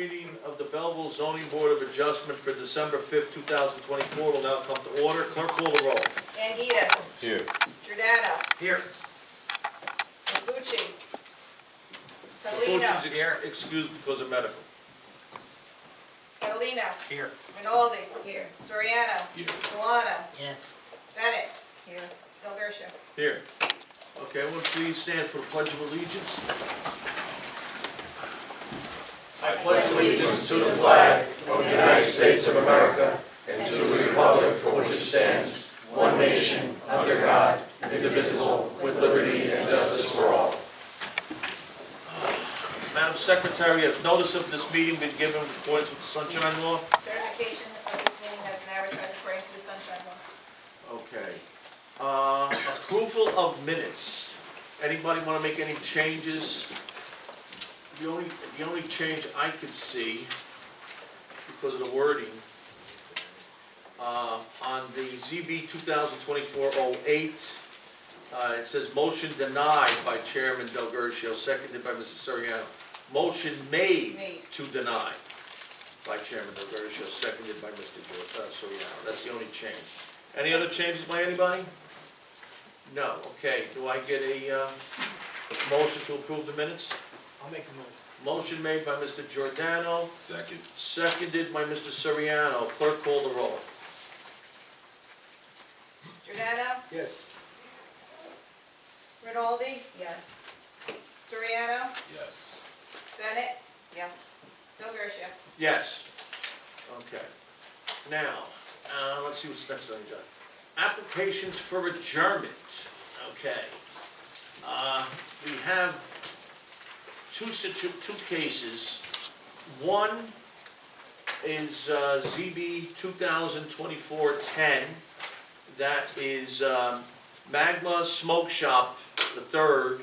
meeting of the Belleville Zoning Board of Adjustment for December 5th, 2024 will now come to order. Clerk, call the roll. Anguita. Here. Giordano. Here. Mafucci. Mafucci's Catalino. excused because of medical. Catalino. Here. Rinaldi. Here. Soriano. Here. Milano. Yes. Bennett. Here. Del Garcia. Here. Okay, everyone please stand for the Pledge of Allegiance. I pledge allegiance to the flag of the United States of America and to the republic for which it stands, one nation, under God, indivisible, with liberty and justice for all. Madam Secretary, has notice of this meeting been given in accordance with the Sunshine Law? Certification of this meeting has been advertised according to the Sunshine Law. Okay. Approval of minutes. Anybody want to make any changes? The only change I could see, because of the wording, on the ZB 2024-08, it says motion denied by Chairman Del Garcia, seconded by Mrs. Soriano. Motion made to deny by Chairman Del Garcia, seconded by Mr. Soriano. That's the only change. Any other changes by anybody? No. Okay. Do I get a motion to approve the minutes? I'll make a motion. Motion made by Mr. Giordano, Second. seconded by Mr. Soriano. Clerk, call the roll. Giordano. Yes. Rinaldi. Yes. Soriano. Yes. Bennett. Yes. Del Garcia. Yes. Okay. Now, let's see what's next on the agenda. Applications for adjournment. Okay. We have two cases. One is ZB 2024-10. That is MAGMA Smoke Shop III,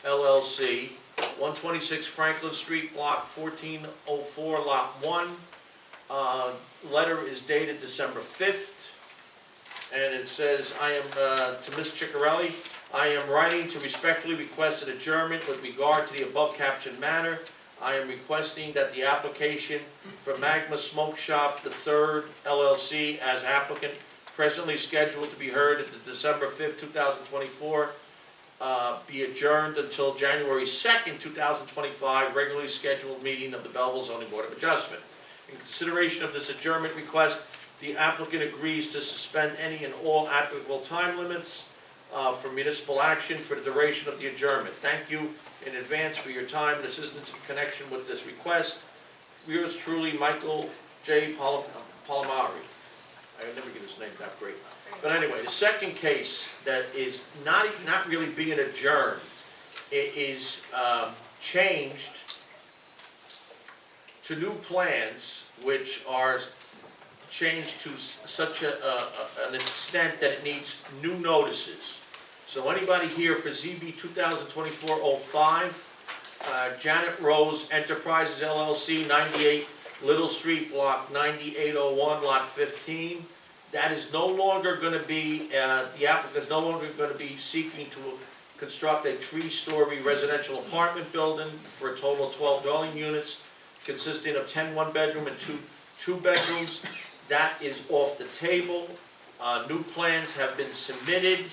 LLC, 126 Franklin Street, Block 1404, Lot 1. Letter is dated December 5th, and it says, I am, to Ms. Ciccarelli, I am writing to respectfully request an adjournment with regard to the above captioned matter. I am requesting that the application for MAGMA Smoke Shop III, LLC, as applicant, presently scheduled to be heard at the December 5th, 2024, be adjourned until January 2nd, 2025, regularly scheduled meeting of the Belleville Zoning Board of Adjustment. In consideration of this adjournment request, the applicant agrees to suspend any and all applicable time limits for municipal action for the duration of the adjournment. Thank you in advance for your time and assistance in connection with this request. Yours truly, Michael J. Palomari. I never get his name that great. But anyway, the second case that is not really being adjourned, it is changed to new plans, which are changed to such an extent that it needs new notices. So anybody here for ZB 2024-05, Janet Rose Enterprises LLC, 98 Little Street, Block 9801, Lot 15. That is no longer going to be, the applicant is no longer going to be seeking to construct a 3-story residential apartment building for a total of 12 dwelling units, consisting of 10 one-bedroom and 2 bedrooms. That is off the table. New plans have been submitted,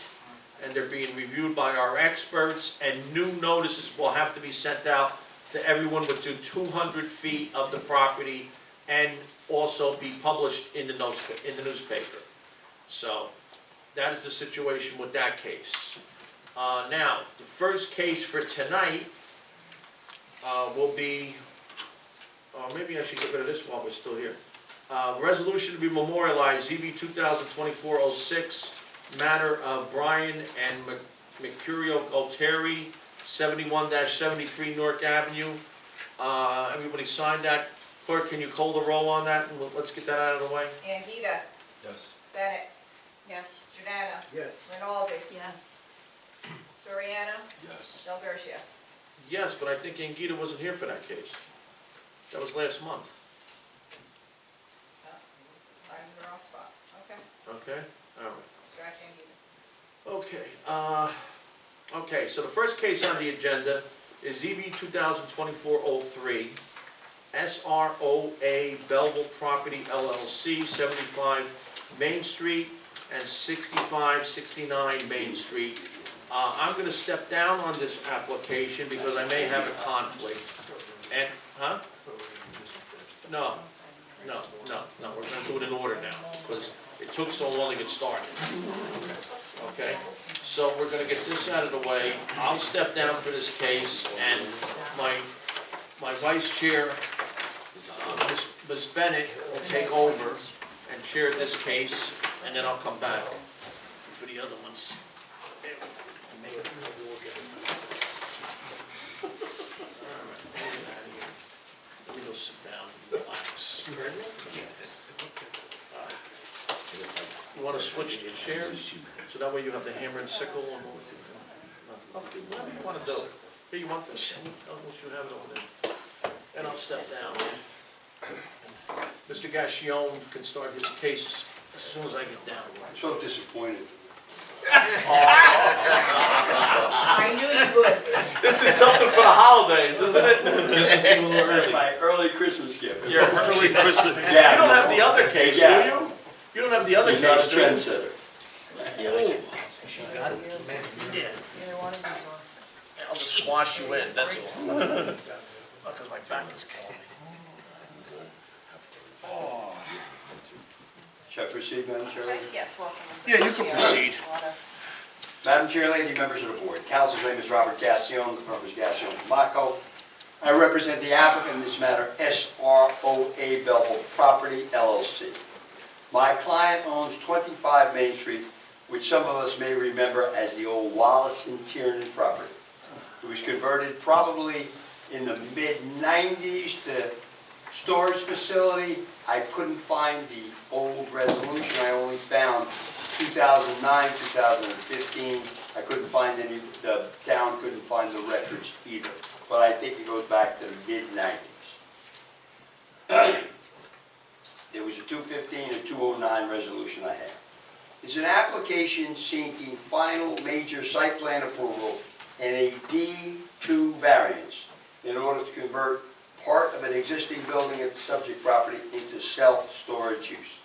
and they're being reviewed by our experts, and new notices will have to be sent out to everyone within 200 feet of the property, and also be published in the newspaper. So that is the situation with that case. Now, the first case for tonight will be, maybe I should get rid of this while we're still here. Resolution to be memorialized, ZB 2024-06, matter of Brian and Mercurio Galtieri, 71-73 Newark Avenue. Everybody signed that. Clerk, can you call the roll on that, and let's get that out of the way? Anguita. Yes. Bennett. Yes. Giordano. Yes. Rinaldi. Yes. Soriano. Yes. Del Garcia. Yes, but I think Anguita wasn't here for that case. That was last month. I'm in the wrong spot. Okay. Okay? All right. Scratch Anguita. Okay, okay, so the first case on the agenda is ZB 2024-03. SROA Belleville Property LLC, 75 Main Street and 6569 Main Street. I'm going to step down on this application because I may have a conflict. And, huh? No, we're going to do it in order now because it took so long to get started. Okay, so we're going to get this out of the way. I'll step down for this case, and my vice chair, Ms. Bennett, will take over and chair this case, and then I'll come back for the other ones. Let me go sit down and relax. You want to switch the chairs? So that way you have the hammer and sickle and all that? Okay, whatever you want to do. Here, you want this? I'll let you have it over there. And I'll step down. Mr. Gassion can start his case as soon as I get down. I'm so disappointed. I knew you would. This is something for the holidays, isn't it? Christmas came a little That's early. my early Christmas gift. Your early Christmas. Yeah. You don't have the other case, do Yeah. you? You don't have the other He's not a case, do you? trendsetter. Either one of these are. I'll just squash you in, that's all. Because my back is killing me. Shall I proceed, Madam Chair? Yes, welcome, Mr. Yeah, you can proceed. Madam Chair, lady, members of the board. Council's name is Robert Gassion, the firm is Gassion Monaco. I represent the applicant in this matter, SROA Belleville Property LLC. My client owns 25 Main Street, which some of us may remember as the old Wallace and Tiernan property. It was converted probably in the mid-90s to storage facility. I couldn't find the old resolution. I only found 2009, 2015. I couldn't find any, the town couldn't find the records either. But I think it goes back to the mid-90s. There was a 215 and 209 resolution I had. It's an application seeking final major site plan approval and a D2 variance in order to convert part of an existing building at the subject property into self-storage use.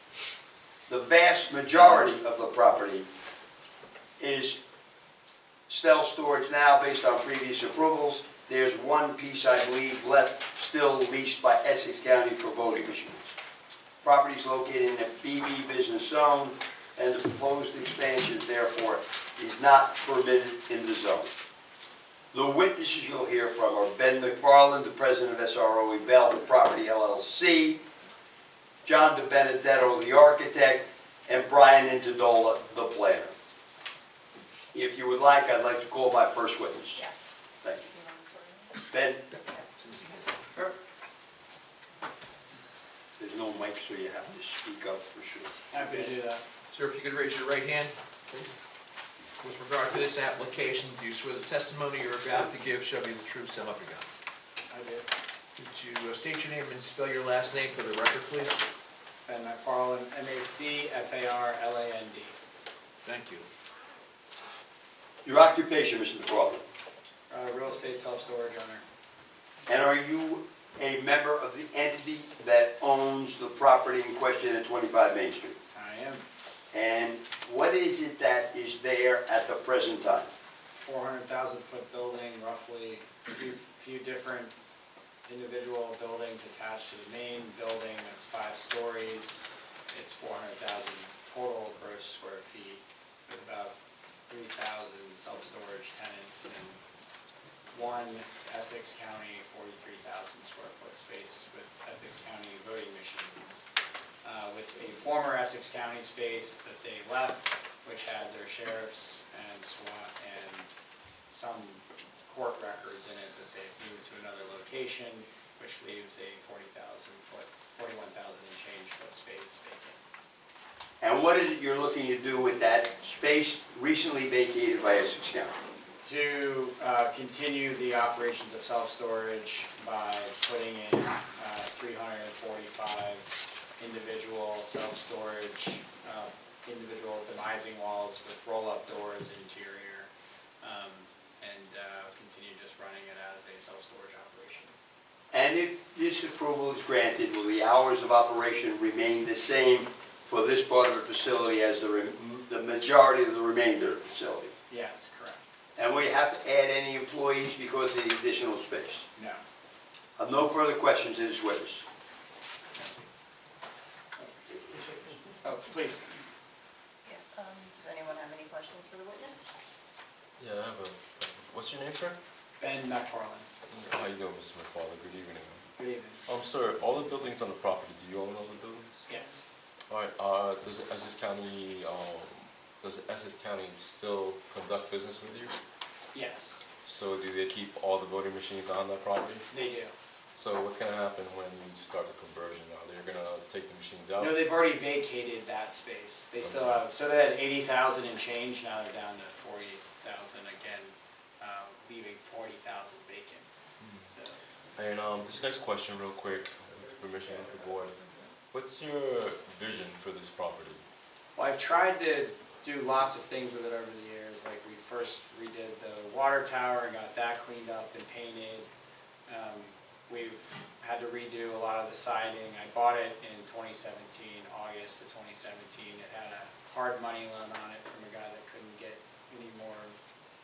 The vast majority of the property is self-storage now based on previous approvals. There's one piece, I believe, left still leased by Essex County for voting machines. Property is located in a BB business zone, and the proposed expansion, therefore, is not permitted in the zone. The witnesses you'll hear from are Ben McFarland, the president of SROA Belleville Property LLC, John DiBenedetto, the architect, and Brian Intadola, the planner. If you would like, I'd like to call my first witness. Yes. Thank you. Ben? There's no mic, so you have to speak up for sure. Happy to do that. Sir, if you could raise your right hand. With regard to this application, do you swear the testimony you're about to give shall be the truth, so help you God? I do. Could you state your name and spell your last name for the record, please? Ben McFarland, MacFarland. Thank you. Your occupation, Mr. McFarland, Real estate self-storage owner. and are you a member of the entity that owns the property in question at 25 Main Street? I am. And what is it that is there at the present time? 400,000-foot building, roughly, a few different individual buildings attached to the main building. That's 5 stories. It's 400,000 total gross square feet with about 3,000 self-storage tenants and one Essex County 43,000 square foot space with Essex County voting machines. With the former Essex County space that they left, which had their sheriffs and SWAT and some court records in it that they've moved to another location, which leaves a 41,000 and change foot space vacant. And what is it you're looking to do with that space recently vacated by Essex County? To continue the operations of self-storage by putting in 345 individual self-storage, individual demising walls with roll-up doors interior, and continue just running it as a self-storage operation. And if this approval is granted, will the hours of operation remain the same for this part of the facility as the majority of the remainder of the facility? Yes, correct. And will you have to add any employees because of the additional space? No. I have no further questions to this witness. Oh, please. Does anyone have any questions for the witness? Yeah, I have a, what's your name, sir? Ben McFarland. How you doing, Mr. McFarland? Good evening. Good evening. Sir, all the buildings on the property, do you own all the buildings? Yes. All right, does Essex County still conduct business with you? Yes, So do they keep all the voting machines on that property? they do. So what's gonna happen when you start the conversion? Are they gonna take the machines out? No, they've already vacated that space. They still have, so they had 80,000 and change, now they're down to 40,000 again, leaving 40,000 vacant. So, And this next question, real quick, with permission of the board. What's your vision for this property? well, I've tried to do lots of things with it over the years, like we first redid the water tower and got that cleaned up and painted. We've had to redo a lot of the siding. I bought it in 2017, August of 2017. It had a hard money loan on it from a guy that couldn't get any more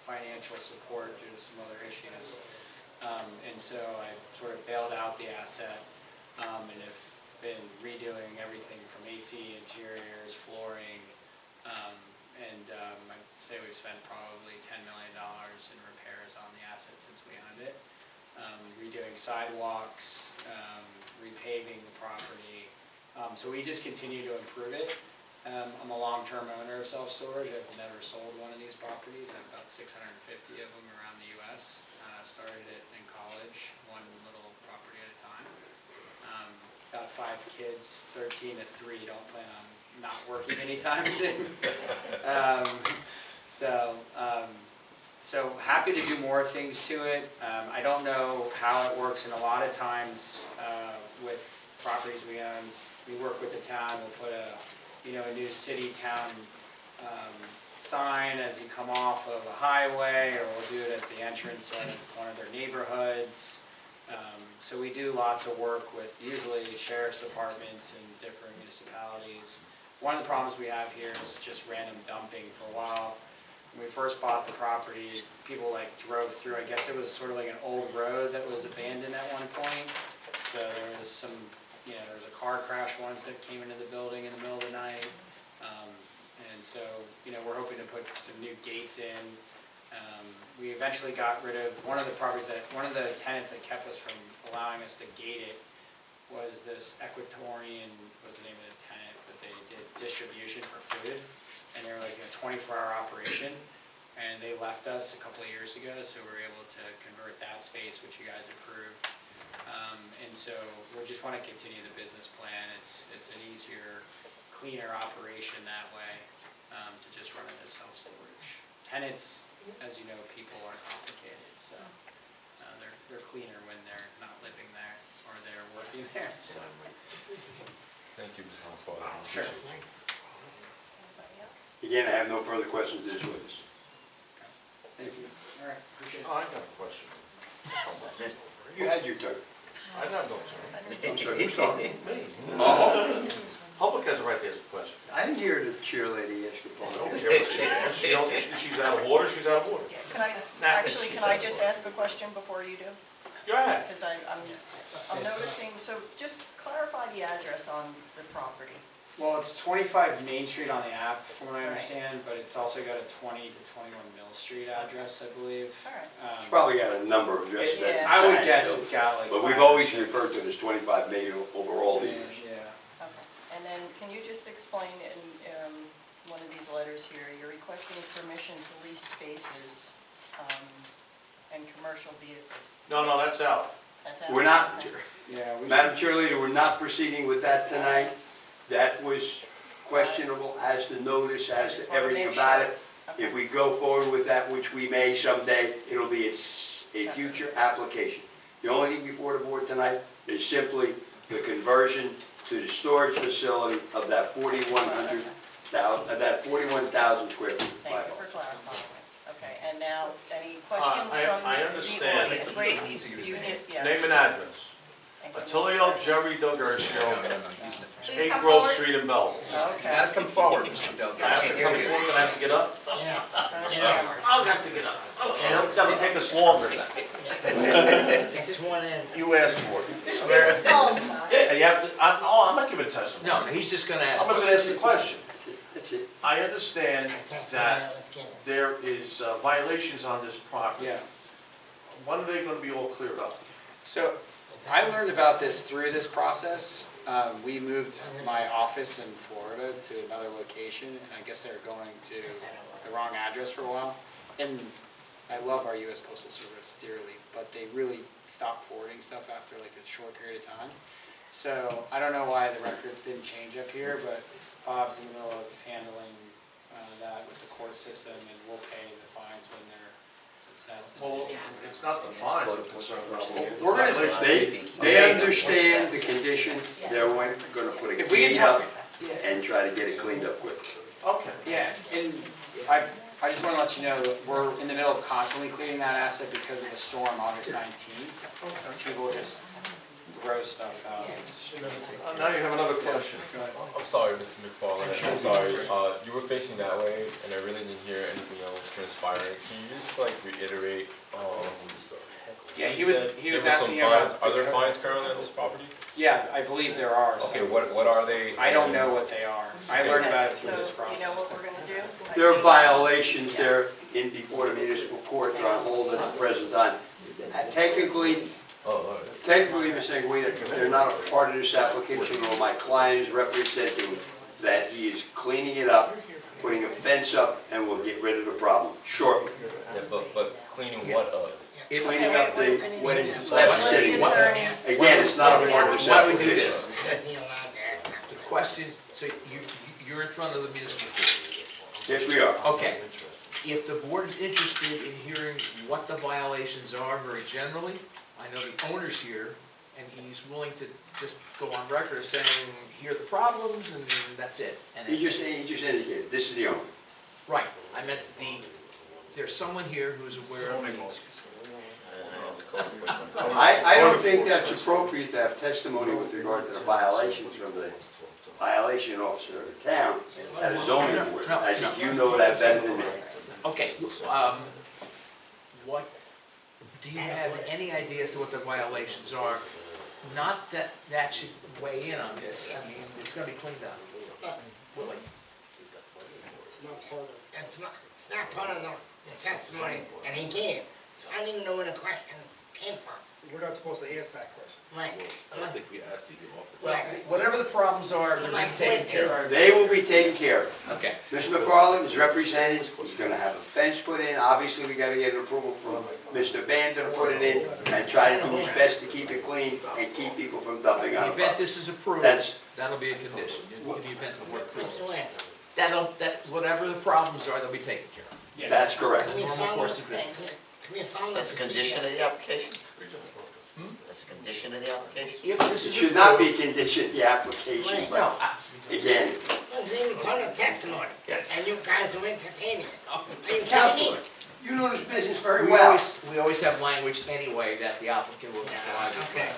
financial support due to some other issues. And so I sort of bailed out the asset, and have been redoing everything from AC, interiors, flooring, and I'd say we've spent probably $10 million in repairs on the asset since we owned it. Redoing sidewalks, repaving the property. So we just continue to improve it. I'm a long-term owner of self-storage. I've never sold one of these properties. I have about 650 of them around the US. Started it in college, one little property at a time. Got 5 kids, 13 to 3, don't plan on not working anytime soon. So happy to do more things to it. I don't know how it works, and a lot of times with properties we own, we work with the town. We'll put a new city-town sign as you come off of a highway, or we'll do it at the entrance of one of their neighborhoods. So we do lots of work with usually sheriff's departments and different municipalities. One of the problems we have here is just random dumping. For a while, when we first bought the property, people drove through. I guess it was sort of like an old road that was abandoned at one point. So there was some, there was a car crash once that came into the building in the middle of the night. And so, we're hoping to put some new gates in. We eventually got rid of one of the tenants that kept us from allowing us to gate it was this Equatorian, was the name of the tenant, but they did distribution for food. And they were like a 24-hour operation, and they left us a couple of years ago, so we were able to convert that space, which you guys approved. And so we just want to continue the business plan. It's an easier, cleaner operation that way, to just run it as self-storage. Tenants, as you know, people are complicated, so they're cleaner when they're not living there or they're working there. So. Thank you, Mr. McFarland. Sure. Anybody else? Again, I have no further questions to this witness. Thank you. All right, appreciate it. I got a question. You had your turn. I got no question. I'm sorry, who's talking? Me. Oh, Public has a right to ask a question. I didn't hear the chair lady ask a I don't question. care what she asks. She's out of order, she's out of order. Yeah, can I just ask a question before you do? Go ahead. Because I'm noticing, so just clarify the address on the property. Well, it's 25 Main Street on the app, from what I Right. understand, but it's also got a 20 to 21 Mill Street address, I believe. All right. It's probably got a number of addresses. that's Yeah. I would assigned, guess though. it's got like But we've 5 or always 6. referred to it as 25 million over all the years. Yeah. Okay. And then can you just explain in one of these letters here, you're requesting permission to lease spaces and commercial vehicles. No, that's out. That's out? We're not, Okay. Yeah. Madam Chairleader, we're not proceeding with that tonight. That was questionable as to notice, as Just to wanna everything make about sure. it. Okay. If we go forward with that, which we may someday, it'll be a future application. The only thing before the board tonight is simply the conversion to the storage facility of that 41,000 square feet. Thank you for clarifying. Okay, and now, any questions I from the understand. audience? Wait, He needs to give his you name. did- yes. Name and address. And can we Attilio start- Jerry Delgertia, Please 8 come Grove forward. Street in Belleville. You Okay. gotta come forward, Mr. Del. I have to come forward, and I have to get up? I'll have to get up. Okay, that'll take us longer then. It's one in. You asked for it. And you have to, I'm not giving testimony. No, he's just gonna ask. I'm just gonna ask the question. That's it, that's it. I understand that Let's get it. there is violations on this property. Yeah. When are they gonna be all cleared up? So I learned about this through this process. We moved my office in Florida to another location, and I guess they were going to the wrong address for a while. And I love our US Postal Service dearly, but they really stopped forwarding stuff after like a short period of time. So I don't know why the records didn't change up here, but Bob's in the middle of handling that with the court system, and we'll pay the fines when they're assessed. Well, it's not the fines that concern us. We're gonna- They understand the condition, they're gonna put a If we can clean tell- up and try to get it cleaned up quick. Okay. Yeah, and I just want to let you know, that we're in the middle of constantly cleaning that asset because of the storm August 19th. People just throw stuff out. Now you have another question. I'm sorry, Mr. McFarland, I'm sorry. You were facing that way, and I really didn't hear anything else transpiring. Can you just like reiterate, Yeah, he you was said there were some asking fines. about. Are there fines currently on this property? Yeah, I believe there are. Okay, So what are they? I don't know what they are. I learned about it through Okay, this so you know what process. we're gonna do? There are violations there in before the municipal court, they're on hold at the present time. Technically, Oh, all right. Technically, Ms. Anguita, they're not a part of this application, or my client is representing that he is cleaning it up, putting a fence up, and will get rid of the problem shortly. Yeah, but cleaning what up? Cleaning up the, what is left Let the sitting. attorneys- Again, it's not a part of this Why don't we do application. this? Because he allowed to ask. The question, so you're in front of the municipal court. Yes, we are. Okay. If the board is interested in hearing what the violations are very generally, I know the owner's here, and he's willing to just go on record as saying, here are the problems, and that's it. And He just indicated, this is the owner. Right, I meant there's someone here who's aware of the. I don't think that's appropriate to have testimony with regard to the violations from the violation officer of the town at a zoning board. I think you know that better than me. Okay, what, do you have any idea as to what the violations are? Not that that should weigh in on this, I mean, it's gonna be cleaned up. Willie? It's not part of the testimony that he gave, so I don't even know where the question came from. We're not supposed to ask that question. Right. I don't think we asked you to get off of Well, Right. whatever the problems are, they're being taken care of. They will be taken care of. Okay, Mr. McFarland is represented, he's gonna have a fence put in, obviously we gotta get an approval from Mr. Banda to put it in, and try to do his best to keep it clean and keep people from dumping in on the the event property. this is approved, That's- that'll be a condition, in the event the board approves. Mr. Wayne, Whatever the problems are, they'll be taken care of. That's correct. can we Normal follow, course of business. can we follow? That's a condition of the application? Hmm? That's a condition of the application? If this It is should not be approved- conditioned the application, Right. but No, again, Wasn't even part of the testimony, Yeah. and you guys are entertaining it. Are you kidding Counselor, me? you know this business very we well. always have language anyway that the applicant will comply with. Okay,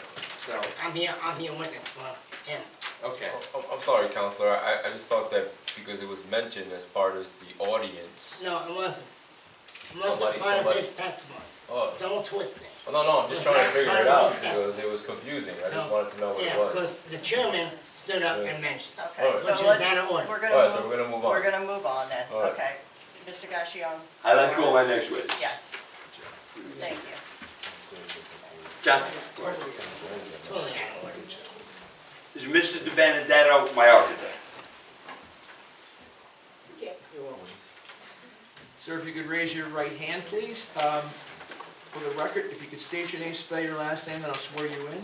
So, I'm here witness for him. okay. I'm sorry, Counselor, I just thought that because it was mentioned as part of the audience. No, it wasn't. It wasn't Somebody- part of somebody- his testimony. Oh, Don't twist it. well, no, I'm just trying to figure it out because it was confusing. I just So, wanted to know what it Yeah, was. because the chairman stood up and mentioned. Okay, Alright. so Which is let's, out of order. we're All right, so gonna we're gonna move, move on. we're gonna move on then, Alright. okay. Mr. Gassion? I'd like to call my next witness. Yes. Thank you. John, Totally out of order. this is Mr. De Benedetto, my architect. Sir, if you could raise your right hand, please. For the record, if you could state your name, spell your last name, and I'll swear you in.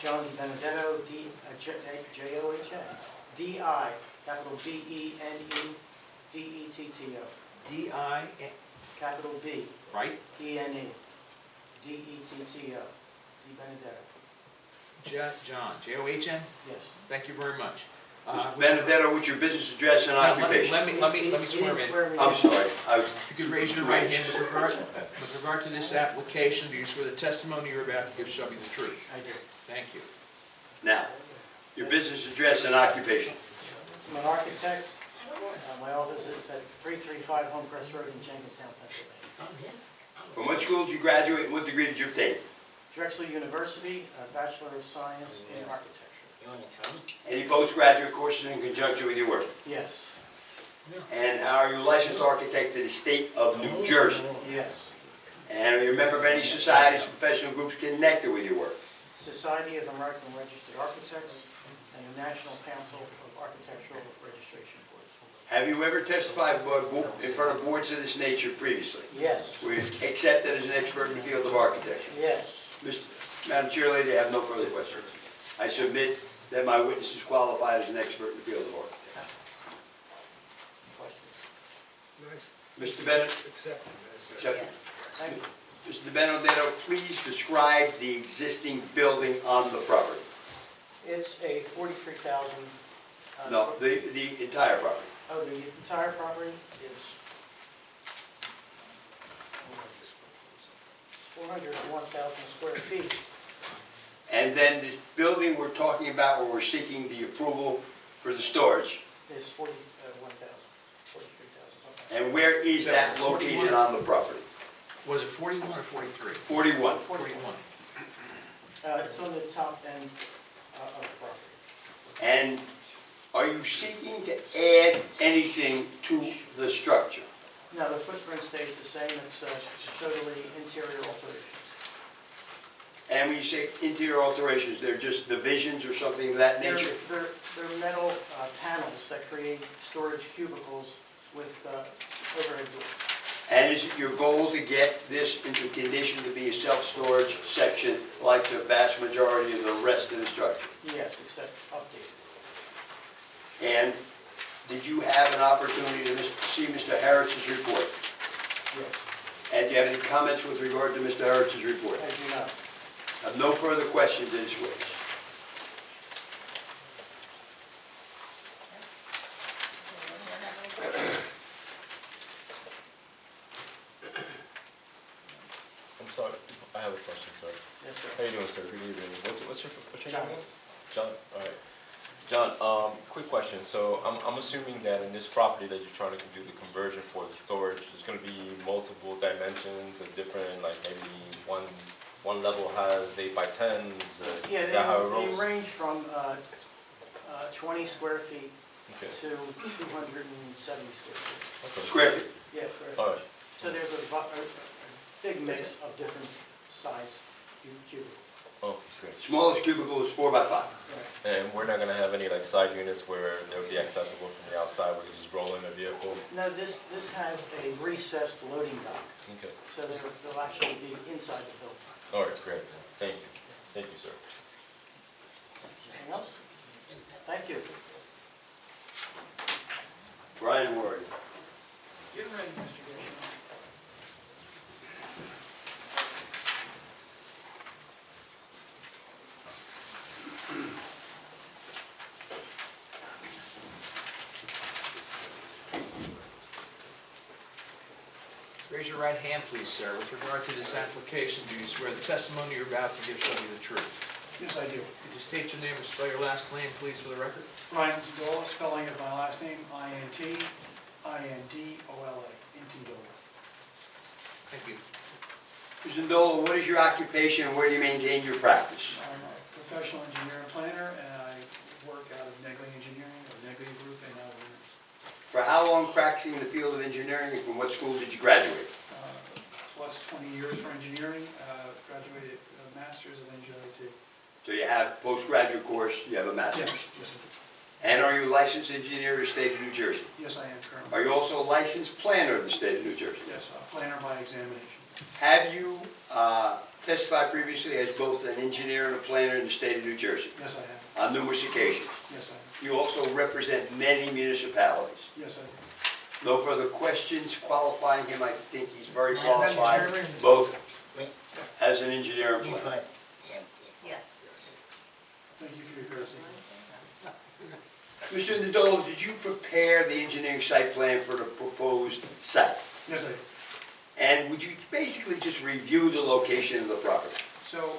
John Benedetto, J-O-H-N, D-I, capital B-E-N-E-D-E-T-T-O, D-I, capital B, right? E-N-E, D-E-T-T-O, D Benedetto, John, J-O-H-N? yes. Thank you very much. Mr. Benedetto, what's your business address and Now, occupation? Let me swear him in. I'm sorry, If you could raise your right hand with regard to this application, do you swear the testimony you're about to give shall be the truth? I do. Thank you. Now, your business address and occupation. I'm an architect. My office is at 335 Homecrest Road in Jenkintown, Pennsylvania. From what school did you graduate and what degree did you obtain? Drexel University, a Bachelor of Science in Architecture. Any postgraduate courses in conjunction with your work? Yes. And are you a licensed architect in the state of New Jersey? Yes. And are you a member of any societies or professional groups connected with your work? Society of American Registered Architects and the National Council of Architectural Registration Boards. Have you ever testified in front of boards of this nature previously? Yes. Were you accepted as an expert in the field of architecture? Yes. Madam Chair Lady, I have no further questions. I submit that my witness is qualified as an expert in the field of architecture. Mr. Bennett? Accepted. Accepted. Thank you. Mr. Benedetto, please describe the existing building on the property. It's a 43,000. No, the entire property. Oh, the entire property is 401,000 square feet. And then the building we're talking about where we're seeking the approval for the storage. It's 41,000, 43,000. And where is that located on the property? Was it 41 or 43? 41. 41. It's on the top end of the property. And are you seeking to add anything to the structure? No, the footprint stays the same. It's totally interior alterations. And when you say interior alterations, they're just divisions or something of that nature? They're metal panels that create storage cubicles with overhead doors. And is it your goal to get this into condition to be a self-storage section like the vast majority of the rest of the structure? Yes, except updated. And did you have an opportunity to see Mr. Harris's report? Yes. And do you have any comments with regard to Mr. Harris's report? I do not. I have no further questions in this witness. I'm sorry, I have a question, sir. Yes, sir. How you doing, sir? Good evening. What's your John. name? John, all right. John, quick question. So I'm assuming that in this property that you're trying to do the conversion for the storage, there's gonna be multiple dimensions of different, like maybe one level has 8 by 10s. Yeah, Is that how it they rolls? range from 20 square feet Okay. to 270 square feet. Okay. Square feet. Yeah, square feet. All right. So there's a big mix of different size cubicles. Oh, great. Smallest cubicle is 4 by 5. Right. And we're not gonna have any like side units where they'll be accessible from the outside, where you just roll in a vehicle? No, this has a recessed loading dock, Okay. so they'll actually be inside the building. All right, great. Thank you. Thank you, sir. Anything else? Thank you. Brian Ward. Get ready, Mr. Gershon. Raise your right hand, please, sir. With regard to this application, do you swear the testimony you're about to give shall be the truth? Yes, I do. Could you state your name and spell your last name, please, for the record? Ryan Dola, spelling of my last name, I-N-T-I-N-D-O-L-A, Intindola. Thank you. Mr. Ndola, what is your occupation and where do you maintain your practice? I'm a professional engineer and planner, and I work out of Negley Engineering, or Negley Group, and out of Williams. For how long practicing in the field of engineering and from what school did you graduate? Plus 20 years for engineering, graduated a master's of NJIT. So you have postgraduate course, you have a master's. Yes, yes, And are you a licensed engineer of the state of New Jersey? yes, I am currently. Are you also a licensed planner of the state of New Jersey? Yes, a planner by examination. Have you testified previously as both an engineer and a planner in the state of New Jersey Yes, I have. on numerous occasions? Yes, I have. You also represent many municipalities. Yes, I have. No further questions qualifying him. I think he's very qualified, both as an engineer and planner. Yes. Thank you for your courtesy. Mr. Ndolo, did you prepare the engineering site plan for the proposed site? Yes, I did. And would you basically just review the location of the property? So,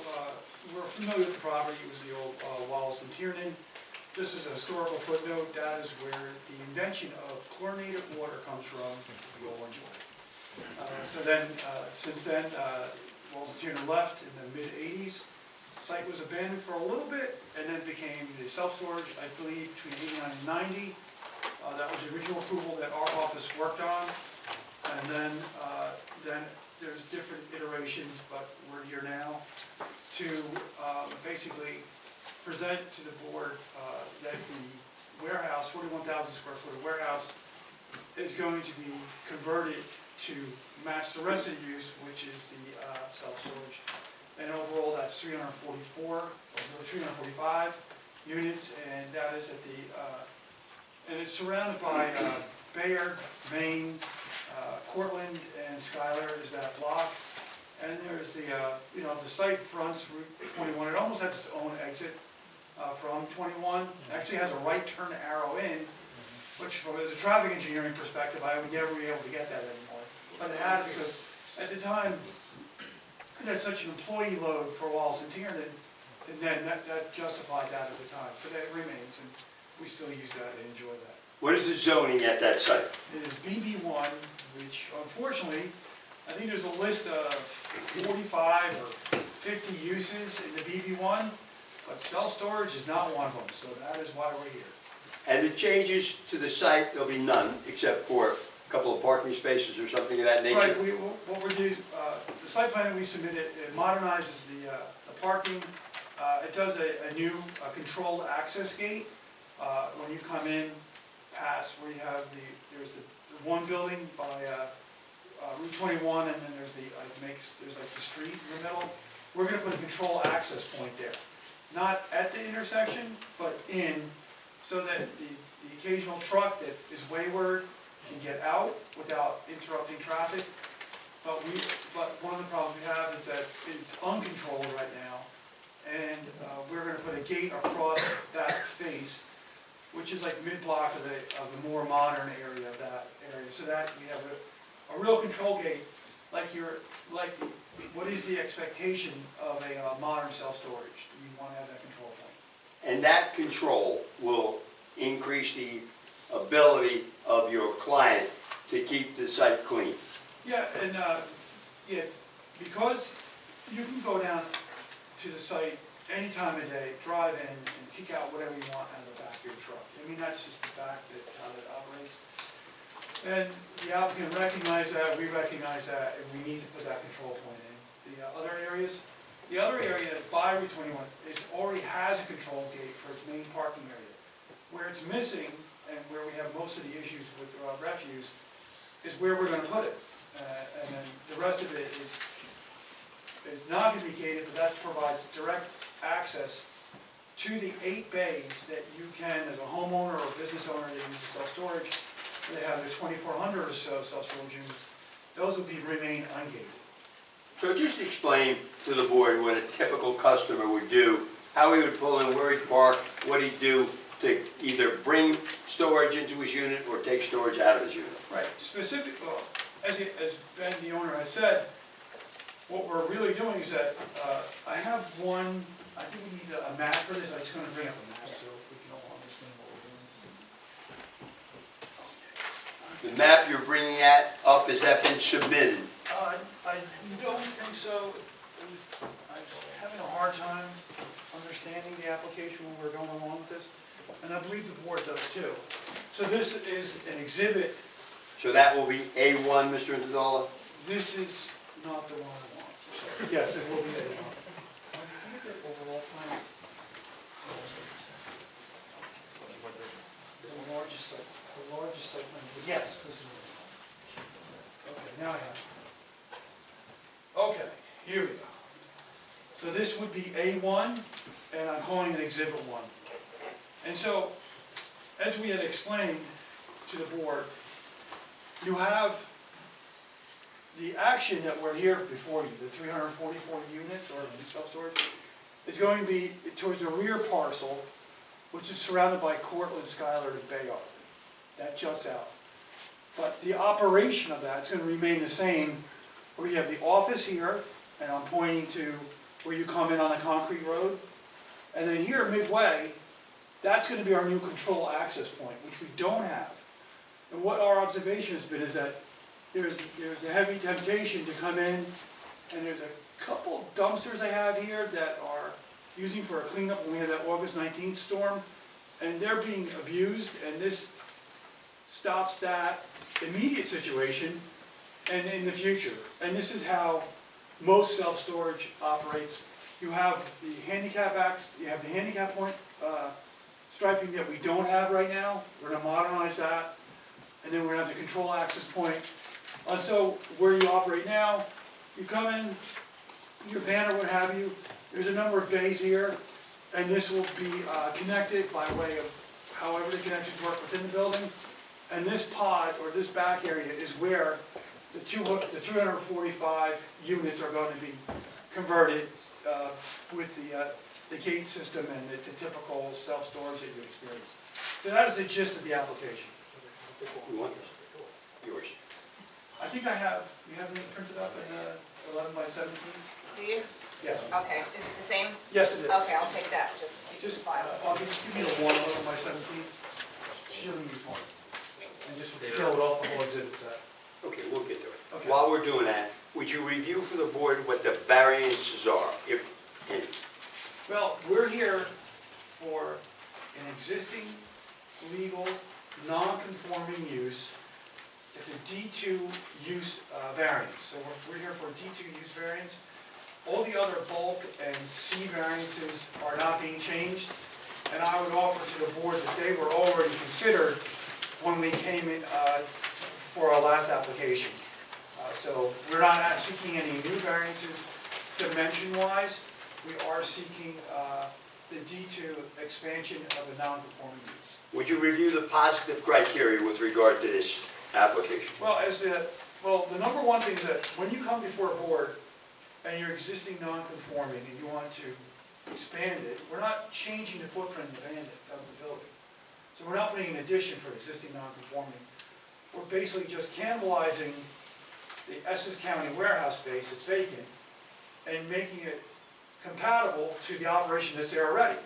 we're familiar with the property, it was the old Wallace and Tiernan. This is a historical footnote, that is where the invention of chlorinated water comes from, the orange one. So then, since then, Wallace and Tiernan left in the mid-80s. Site was abandoned for a little bit, and then became the self-storage, I believe, between 89 and 90. That was the original approval that our office worked on. And then there's different iterations, but we're here now to basically present to the board that the warehouse, 41,000 square foot warehouse, is going to be converted to match the rest of the use, which is the self-storage. And overall, that's 345 units, and that is at the, and it's surrounded by Bayard, Maine, Cortland, and Schuyler is that block. And there's the, the site fronts Route 21. It almost has its own exit from 21. It actually has a right turn arrow in, which from as a traffic engineering perspective, I would never be able to get that anymore. But it had, because at the time, it had such an employee load for Wallace and Tiernan, and then that justified that at the time. But that remains, and we still use that and enjoy that. What is the zoning at that site? It is BB1, which unfortunately, I think there's a list of 45 or 50 uses in the BB1, but self-storage is not one of them, so that is why we're here. And the changes to the site, there'll be none, except for a couple of parking spaces or something of that nature? Right, what we're doing, the site plan we submitted, it modernizes the parking. It does a new controlled access gate. When you come in past where you have there's the one building by Route 21, and then there's there's like the street in the middle. We're gonna put a control access point there. Not at the intersection, but in, so that the occasional truck that is wayward can get out without interrupting traffic. But one of the problems we have is that it's uncontrolled right now, and we're going to put a gate across that face, which is like mid-block of the more modern area of that area, so that we have a real control gate, what is the expectation of a modern self-storage? You want to have that control point. And that control will increase the ability of your client to keep the site clean. Yeah, and because you can go down to the site any time of day, drive in, and kick out whatever you want out of the back of your truck. I mean, that's just the fact that how that operates. And the applicant recognized that, we recognize that, and we need to put that control point in. The other area by Route 21 already has a control gate for its main parking area. Where it's missing, and where we have most of the issues with refuse, is where we're going to put it. And then the rest of it is not going to be gated, but that provides direct access to the 8 bays that you can, as a homeowner or business owner that uses self-storage, they have the 2,400 or so self-storage units. Those will remain ungated. So just explain to the board what a typical customer would do, how he would pull in, where he'd park, what he'd do to either bring storage into his unit or take storage out of his unit. Right. Well, as Ben, the owner, had said, what we're really doing is that I have one. I think we need a map for this. I'm just going to bring up a map so we can all understand what we're doing. The map you're bringing up, has that been submitted? I don't think so. I'm having a hard time understanding the application when we're going along with this, and I believe the board does too. So this is an exhibit. So that will be A1, Mr. Ndala? This is not the one I want. Yes, it will be A1. The overall plan. The largest site plan. Yes, this is it. Okay, now I have it. Okay, here we go. So this would be A1, and I'm calling it Exhibit 1. And so, as we had explained to the board, you have the action that we're here before you, the 344 units or self-storage, is going to be towards the rear parcel which is surrounded by Cortlandt, Schuyler, and Bayard. That juts out. But the operation of that is going to remain the same, where you have the office here, and I'm pointing to where you come in on a concrete road. And then here midway, that's going to be our new control access point, which we don't have. And what our observation has been is that there's a heavy temptation to come in, and there's a couple of dumpsters I have here that are using for a cleanup when we had that August 19th storm, and they're being abused, and this stops that immediate situation and in the future. And this is how most self-storage operates. You have the handicap point striping that we don't have right now. We're gonna modernize that, and then we're gonna have the control access point. So where you operate now, you come in, your van or what have you, there's a number of bays here, and this will be connected by way of however the connections work within the building. And this pod, or this back area, is where the 345 units are going to be converted with the gate system and the typical self-storage that you experience. So that is the gist of the application. You want yours? I think I have, you have it printed up in 11 by 17? Do you? Yeah. Okay, is it the same? Yes, it is. Okay, I'll take that, Just, I'll give you the one 11 by 17. She'll use one. And just kill it off the whole exhibit set. Okay, we'll get to it. Okay. While we're doing that, would you review for the board what the variances are, if any? Well, we're here for an existing, legal, non-conforming use. It's a D2 use variance. So we're here for a D2 use variance. All the other bulk and C variances are not being changed. And I would offer to the board that they were already considered when we came in for our last application. So we're not seeking any new variances dimension-wise. We are seeking the D2 expansion of a non-conforming use. Would you review the positive criteria with regard to this application? Well, the number one thing is that when you come before a board and you're existing non-conforming and you want to expand it, we're not changing the footprint of the building. So we're not putting an addition for existing non-conforming. We're basically just cannibalizing the Essex County warehouse space that's vacant and making it compatible to the operation that's there already.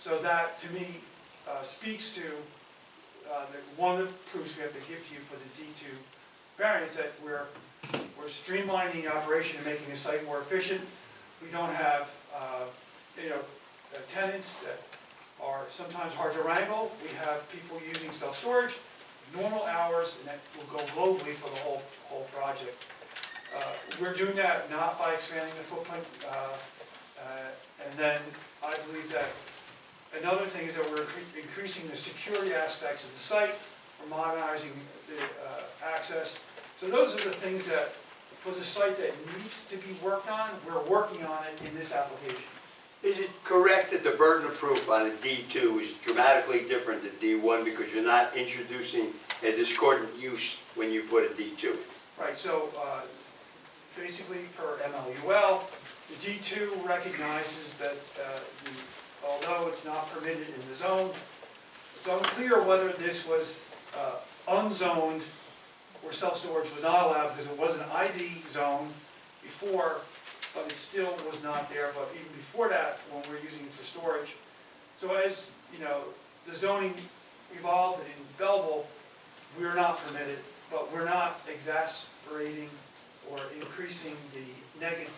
So that, to me, speaks to one of the proofs we have to give to you for the D2 variance, that we're streamlining the operation and making the site more efficient. We don't have tenants that are sometimes hard to wrangle. We have people using self-storage, normal hours, and that will go globally for the whole project. We're doing that not by expanding the footprint, and then I believe that another thing is that we're increasing the security aspects of the site. We're modernizing the access. So those are the things that, for the site that needs to be worked on, we're working on it in this application. Is it correct that the burden of proof on a D2 is dramatically different than D1 because you're not introducing a discordant use when you put a D2? Right, so basically per MLUL, the D2 recognizes that although it's not permitted in the zone, it's unclear whether this was unzoned or self-storage was not allowed because it was an ID zone before, but it still was not there. But even before that, when we were using it for storage. So as you know, the zoning evolved in Belleville, we are not permitted, but we're not exacerbating or increasing the negative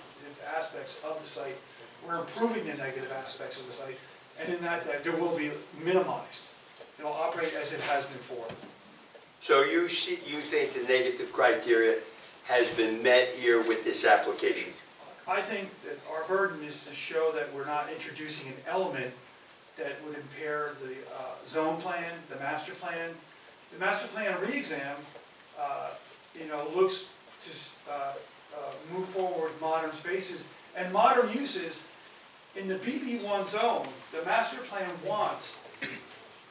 aspects of the site. We're improving the negative aspects of the site, and in that there will be minimized. It'll operate as it has been before. So you think the negative criteria has been met here with this application? I think that our burden is to show that we're not introducing an element that would impair the zone plan, the master plan. The master plan re-exam, looks to move forward modern spaces and modern uses in the BB1 zone. The master plan wants,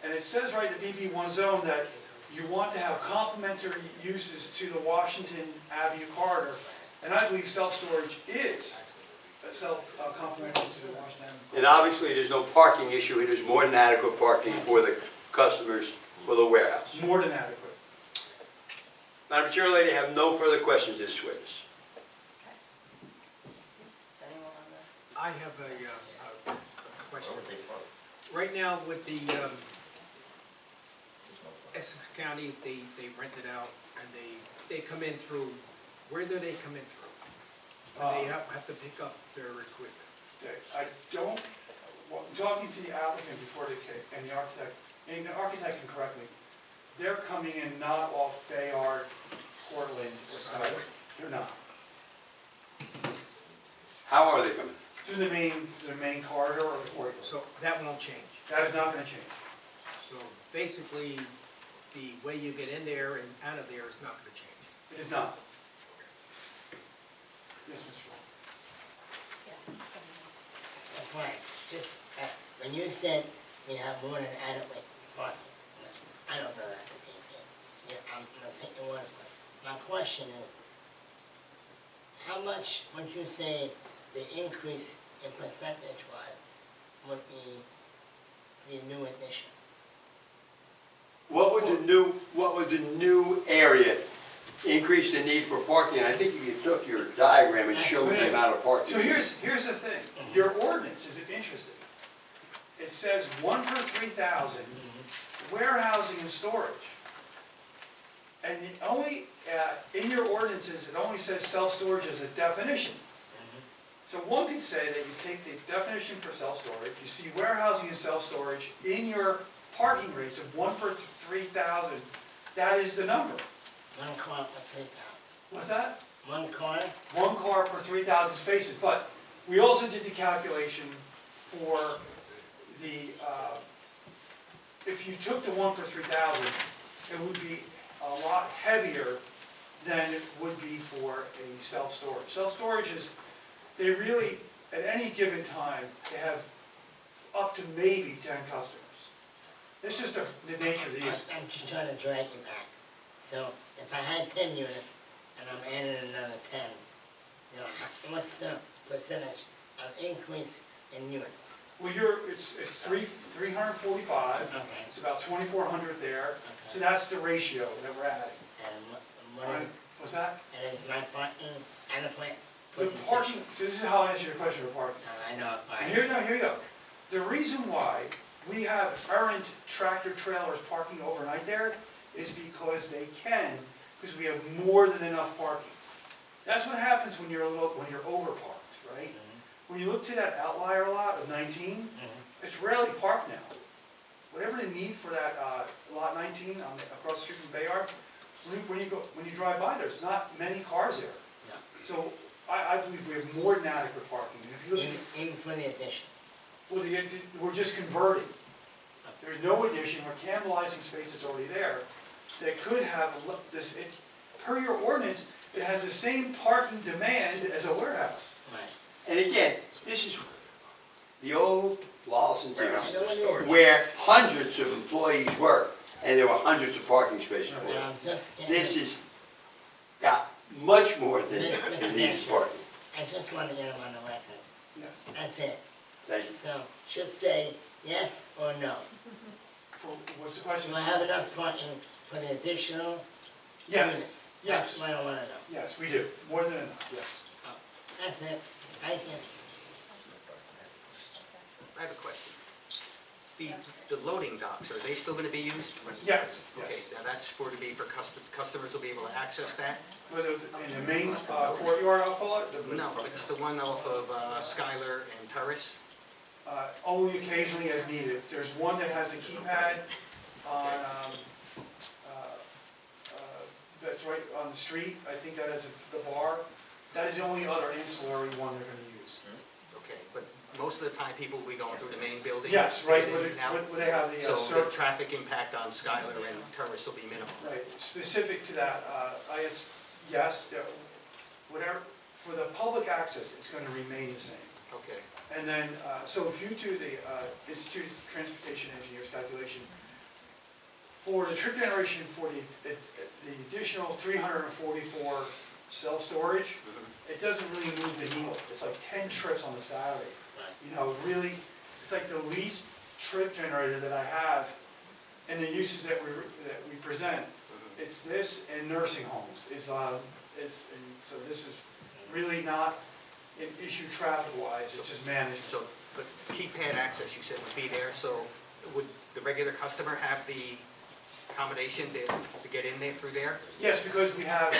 and it says right in the BB1 zone that you want to have complementary uses to the Washington Avenue corridor, and I believe self-storage is self-complimentary to the Washington. And obviously, there's no parking issue, it is more than adequate parking for the customers for the warehouse. More than adequate. Madam Chair, lady, I have no further questions to this witness. Is anyone on the? I have a question. Right now with the Essex County, they rent it out and they come in through, where do they come in through? And they have to pick up their equipment. I don't, well, talking to the applicant before they came, and the architect can correct me, they're coming in not off Bayard, Portland, or Skyler. They're not. How are they coming? Through the main corridor or the corridor. So that won't change. That is not gonna change. So basically, the way you get in there and out of there is not gonna change. It is not. Yes, Mr. Shaw. Right, just, when you said we have more than adequate parking, I don't know that. Yeah, I'm gonna take your word for it. My question is, how much would you say the increase in percentage-wise would be the new addition? What would the new area increase the need for parking? And I think you took your diagram and showed the amount of parking. So here's the thing, your ordinance is interesting. It says 1 per 3,000, warehousing and storage. And the only, in your ordinances, it only says self-storage as a definition. So one could say that you take the definition for self-storage, you see warehousing and self-storage in your parking rates of 1 per 3,000, that is the number. One car per 3,000. What's that? One car? 1 car per 3,000 spaces, but we also did the calculation for the, if you took the 1 per 3,000, it would be a lot heavier than it would be for a self-storage. Self-storage is, they really, at any given time, they have up to maybe 10 customers. It's just the nature of the use. I'm just trying to drag you back. So if I had 10 units and I'm adding another 10, you know, what's the percentage of increase in units? Well, it's 345, Okay. it's about 2,400 there, so Okay. that's the ratio that we're adding. And what is, What's that? and is my parking adequate? The parking, so this is how I answer your question for parking. I know, parking. Here you go. The reason why we have errant tractor trailers parking overnight there is because they can, because we have more than enough parking. That's what happens when you're overparked, right? When you look to that outlier lot of 19, it's rarely parked now. Whatever the need for that lot 19 across the street from Bayard, when you drive by, there's not many cars there. Yeah. So I believe we have more than adequate parking. And if you look at, Even for the addition? well, we're just converting. There's no addition, we're cannibalizing space that's already there. That could have this, per your ordinance, it has the same parking demand as a warehouse. Right. And again, this is the old Wallace and Terrace, I know what it is. where hundreds of employees work, and there were hundreds of parking spaces for Now, them. I'm just getting. This has got much more than Mr. it needs parking. I just want to get them on the record. Yes. That's it. Thank you. So just say yes or no. What's the question? Do I have enough parking for the additional Yes, units? yes. That's what I want to know. Yes, we do, more than enough, yes. Oh, that's it. Thank you. I have a question. The loading docks, are they still going to be used? Yes, Okay, yes. now that's for to be for customers will be able to access that? But in the main courtyard, I'll call it? No, it's the one off of Skylar and Terrace. Only occasionally as needed. There's one that has a keypad on, that's right on the street. I think that is the bar. That is the only other ancillary one they're gonna use. Okay, but most of the time people will be going through the main building? Yes, right, to where get in and out? they have the, So the circ- traffic impact on Skylar and Terrace will be minimal? right, specific to that, yes, whatever, for the public access, it's gonna remain the same. Okay. And then, so if you do the Institute of Transportation Engineers calculation, for the trip generation for the additional 344 self-storage, it doesn't really move the needle. It's like 10 trips on the Saturday. You know, really, it's like the least trip generator that I have in the uses that we present. It's this and nursing homes. And so this is really not an issue traffic-wise, it's just management. So, but keypad access, you said would be there, so would the regular customer have the accommodation to get in there through there? Yes, because we have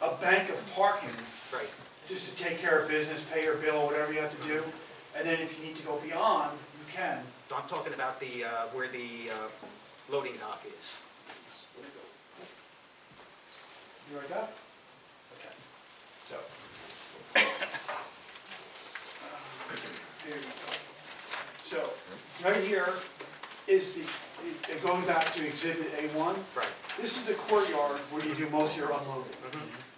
a bank of parking, Right. just to take care of business, pay your bill, whatever you have to do. And then if you need to go beyond, you can. So I'm talking about the, where the loading dock is. You like that? Okay. So. Here you go. So, right here is going back to exhibit A1. Right. This is the courtyard where you do most of your unloading.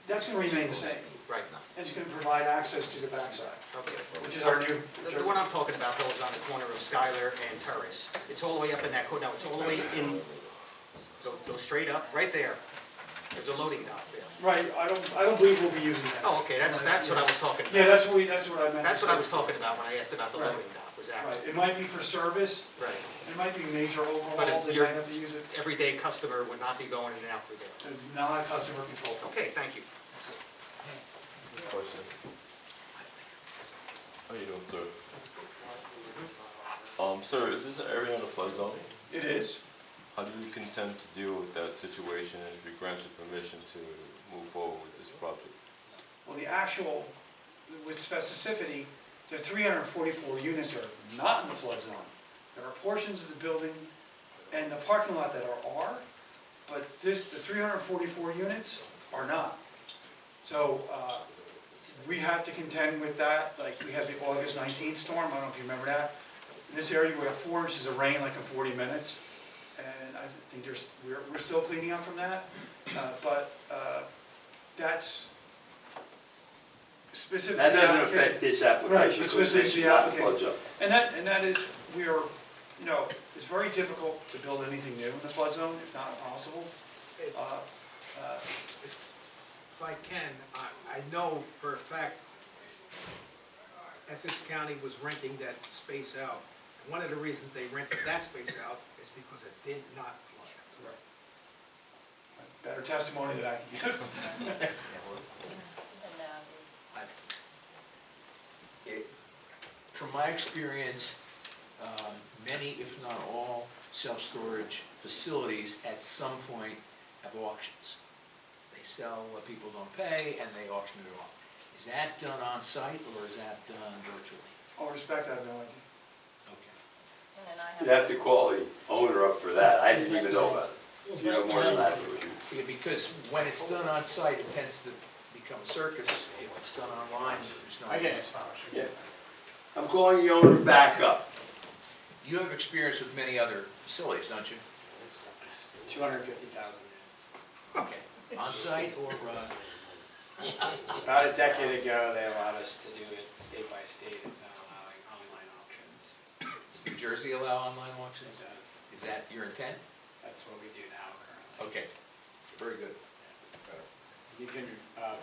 That's going to remain the same. Right. And it's going to provide access to the backside, Okay. which is our new. The one I'm talking about though is on the corner of Schuyler and Terrace. It's all the way up in that corner, no, it's all the way in, go straight up, right there. There's a loading dock there. Right, I don't believe we'll be using that. Oh, okay, that's what I was talking about. Yeah, that's what I meant. That's to what I say. was talking about when I asked about the Right. loading dock, was that? Right, it might be for service, Right. it might be major But overhauls, they your might have to use it. everyday customer would not be going in and out through there. It's not a customer control. Okay, thank you. Question. How you doing, sir? Sir, is this an area in the flood zone? It is. How do you contend to deal with that situation and if you're granted permission to move forward with this project? Well, the actual, with specificity, the 344 units are not in the flood zone. There are portions of the building and the parking lot that are, but the 344 units are not. So, we have to contend with that, like we had the August 19th storm, I don't know if you remember that. In this area, we have 4 inches of rain like in 40 minutes, and I think we're still cleaning up from that, but that's specific. That doesn't affect this application. Right, but because this specifically is the not applicant. flood zone. And that is, it's very difficult to build anything new in the flood zone, if not impossible. If I can, I know for a fact Essex County was renting that space out. And one of the reasons they rented that space out is because it did not flood. Better testimony than I can give. From my experience, many, if not all, self-storage facilities at some point have auctions. They sell what people don't pay and they auction it off. Is that done on site or is that done virtually? All respect, I have no idea. Okay. And then I You'd have to call the owner up for that. I didn't even know about it. You know more than that, would you? Yeah, because when it's done on site, it tends to become a circus. If it's done online, there's no. I get it. Yeah. I'm calling the owner back up. You have experience with many other facilities, don't you? 250,000 units. Okay. On site or, About a decade ago, they allowed us to do it state by state, it's now allowing online auctions. does New Jersey allow online It auctions? does. Is that your intent? That's what we do now currently. Okay, very good. You can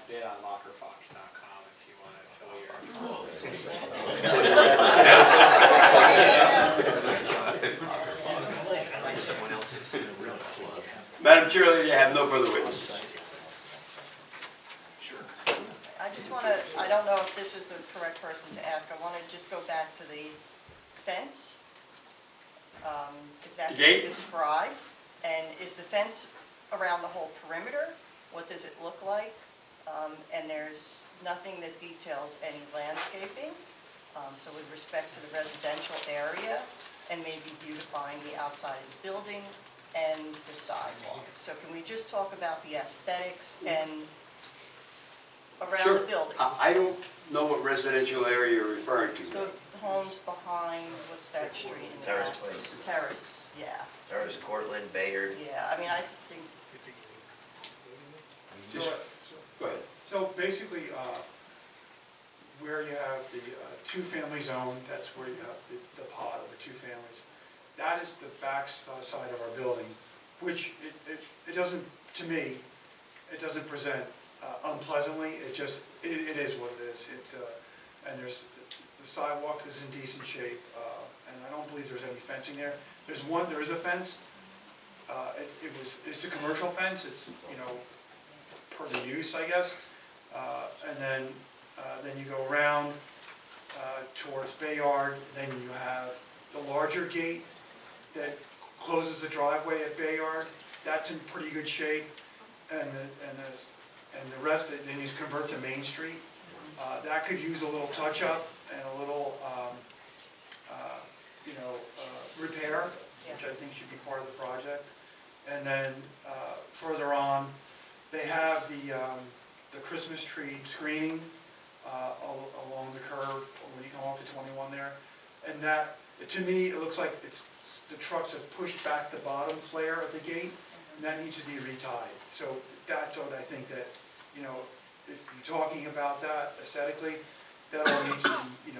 bid on lockerfox.com if you want to fill your. Someone else's. Madam Chair, you have no further witnesses. Sure. I just want to, I don't know if this is the correct person to ask. I want to just go back to the fence. If that The can be gate? described. And is the fence around the whole perimeter? What does it look like? And there's nothing that details any landscaping. So with respect to the residential area and maybe beautifying the outside of the building and the sidewalk. So can we just talk about the aesthetics and around Sure. the building? I don't know what residential area you're referring to. The homes behind, what's that street in the Terrace back? Place. Terrace, yeah, Terrace, Cortland, Bayard. yeah, I mean, I think, Just- Go ahead. So basically, where you have the two-family zone, that's where you have the pod of the two families. That is the back side of our building, which it doesn't, to me, it doesn't present unpleasantly. It is what it is. And the sidewalk is in decent shape, and I don't believe there's any fencing there. There is a fence. It's a commercial fence, it's, per the use, I guess. And then you go around towards Bayard, then you have the larger gate that closes the driveway at Bayard. That's in pretty good shape. And the rest, then you convert to Main Street. That could use a little touch-up and a little, repair, which I think should be part of the project. And then further on, they have the Christmas tree screening along the curve when you come off of 21 there. And that, to me, it looks like the trucks have pushed back the bottom flare of the gate, and that needs to be retied. So that's what I think that, if you're talking about that aesthetically, that all needs to be,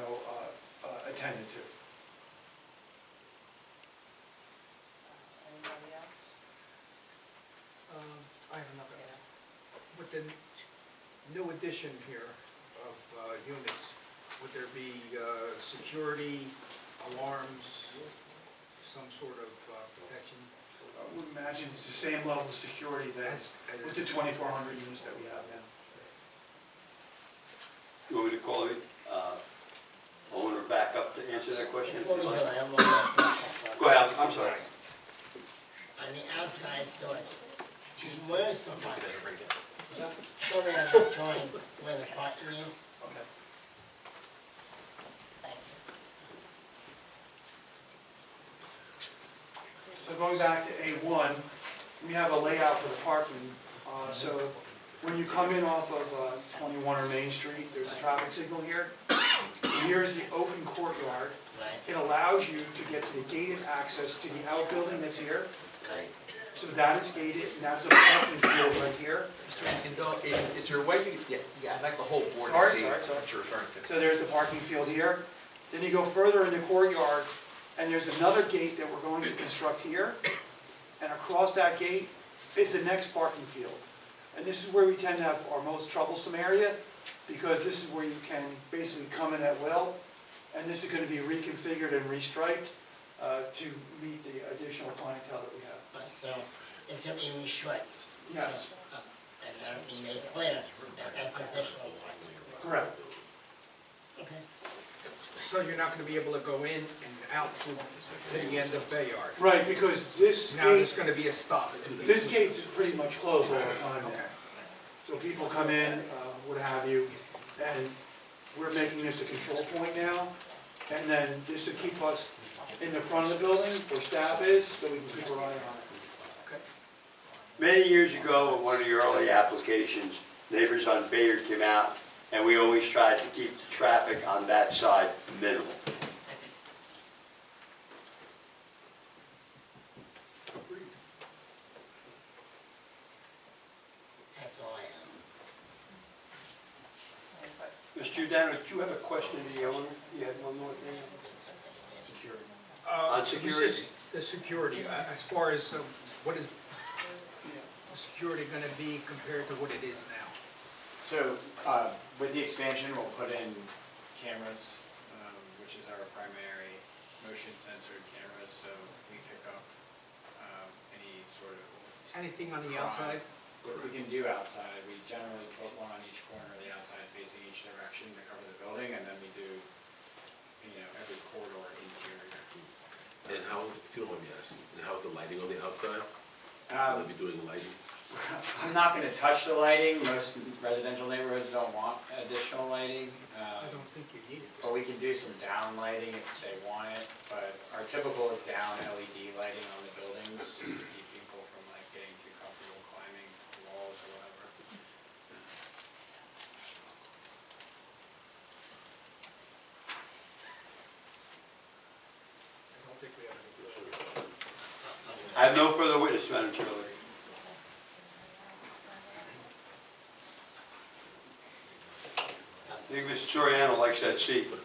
attended to. Anybody else? I have another. With the new addition here of units, would there be security, alarms, some sort of protection? I would imagine it's the same level of security that, with the 2,400 units that we have now. You want me to call the owner back up to answer that question? Before we do, I have one more question. Go ahead, I'm sorry. On the outside storage, where's the parking? Show me on the drawing where the parking is. Okay. Thank you. So going back to A1, we have a layout for the parking. So when you come in off of 21 or Main Street, there's a traffic signal here. And here's the open courtyard. Right. It allows you to get to the gated access to the outbuilding that's here. Right. So that is gated, and that's a parking field right here. Mr. Kendall, is there a way I'd like the whole board to Sorry, see sorry. what you're referring to. So there's the parking field here. Then you go further in the courtyard, and there's another gate that we're going to construct here. And across that gate is the next parking field. And this is where we tend to have our most troublesome area, because this is where you can basically come in at will. And this is going to be reconfigured and restriped to meet the additional clientele that we have. Right, so it's going to be restriped. Yes. And that'll be made clear that that's additional. Correct. Okay. So you're not gonna be able to go in and out to the end of Bayard? Right, because this Now there's gate, gonna be a stop. this gate's pretty much closed all the time now. Okay. So people come in, what have you, and we're making this a control point now. And then this will keep us in the front of the building where staff is, so we can keep our eye on it. Okay. Many years ago, in one of the early applications, neighbors on Bayard came out, and we always tried to keep the traffic on that side minimal. That's all I have. Mr. Giordano, did you have a question to the owner? You had one more thing? Security. On it was security? just the security, as far as what is the security gonna be compared to what it is now? So, with the expansion, we'll put in cameras, which is our primary motion censored cameras, so we pick up any sort of. Anything on the crime. outside? What we can do outside, we generally put one on each corner of the outside facing each direction to cover the building, and then we do, every corridor interior. And how, if you don't mind me asking, and how's the lighting on the outside? Um, Will they be doing lighting? I'm not gonna touch the lighting, most residential neighborhoods don't want additional lighting. I don't think you need it. But we can do some down lighting if they want it, but our typical is down LED lighting on the buildings, just to keep people from getting too comfortable climbing walls or whatever. I don't think we have any questions. I have no further witness, Madam Chair. I think Mr. Soriano likes that seat. Does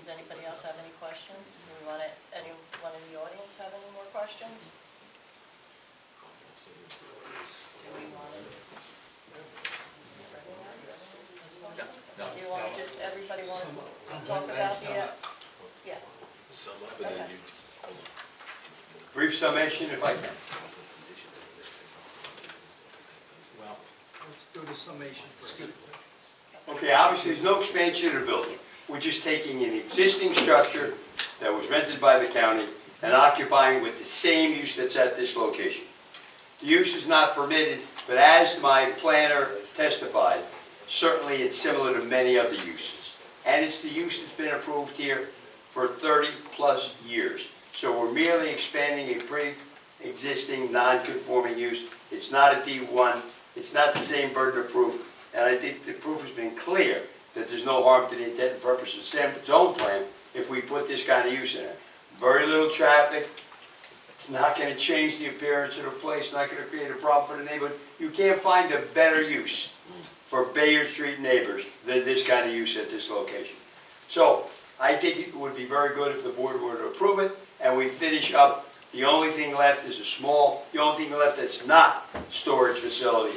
anybody else have any questions? Do we want anyone in the audience have any more questions? we want to? No. Do you want to just, everybody want I'm to talk good, about sum the, up. yeah, Sum up and then Okay. you, hold on. Brief summation if I can. Well, Let's do the summation first. Okay, obviously, there's no expansion of the building. We're just taking an existing structure that was rented by the county and occupying with the same use that's at this location. The use is not permitted, but as my planner testified, certainly it's similar to many other uses. And it's the use that's been approved here for 30-plus years. So we're merely expanding a pre-existing, non-conforming use. It's not a D1, it's not the same burden of proof, and I think the proof has been clear that there's no harm to the intent and purpose of the zone plan if we put this kind of use in there. Very little traffic, it's not gonna change the appearance of the place, not gonna create a problem for the neighborhood. You can't find a better use for Bayard Street neighbors than this kind of use at this location. So, I think it would be very good if the board were to approve it, and we finish up. The only thing left is the only thing left that's not storage facility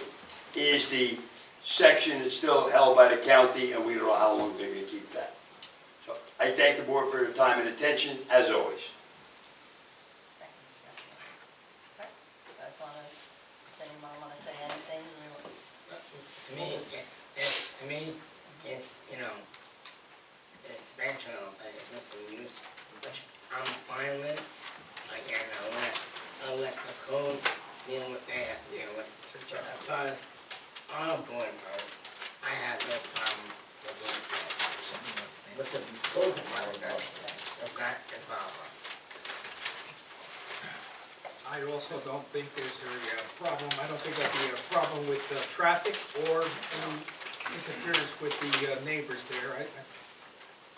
is the section that's still held by the county, and we don't know how long they're gonna keep that. So, I thank the board for your time and attention, as always. thank you, Mr. Gaffney. Okay, guys wanna, does anyone want to say anything? To me, it's, you know, the expansion of an existing use, which I'm fine with. Again, I'll let the code deal with that, deal with. But as far as our board goes, I have no problem with these things. But the code department does not involve us. I also don't think there's a problem, I don't think there'll be a problem with traffic or any interference with the neighbors there.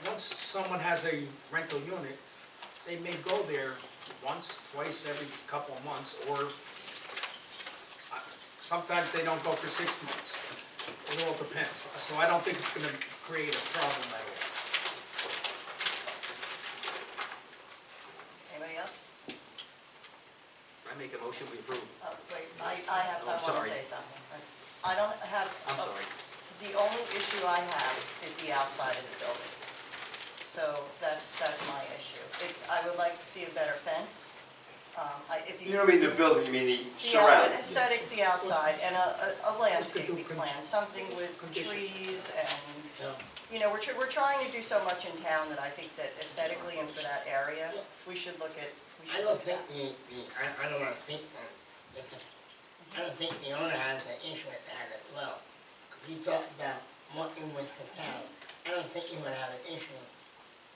Once someone has a rental unit, they may go there once, twice, every couple of months, or sometimes they don't go for 6 months. It all depends. So I don't think it's gonna create a problem at all. Anybody else? I make a motion, we approve. Wait, I want to sorry. say something. I don't have. I'm sorry. The only issue I have is the outside of the building. So that's my issue. I would like to see a better fence. If You don't mean the building, you mean the The surroundings. aesthetics, the outside, and a landscaping Let's do plan, something with condition. trees and, So, you know, we're trying to do so much in town that I think that aesthetically and for that area, we should look at. I don't think I don't wanna speak for him. I don't think the owner has an issue with that as well. Because he talks about working with the town. I don't think he would have an issue.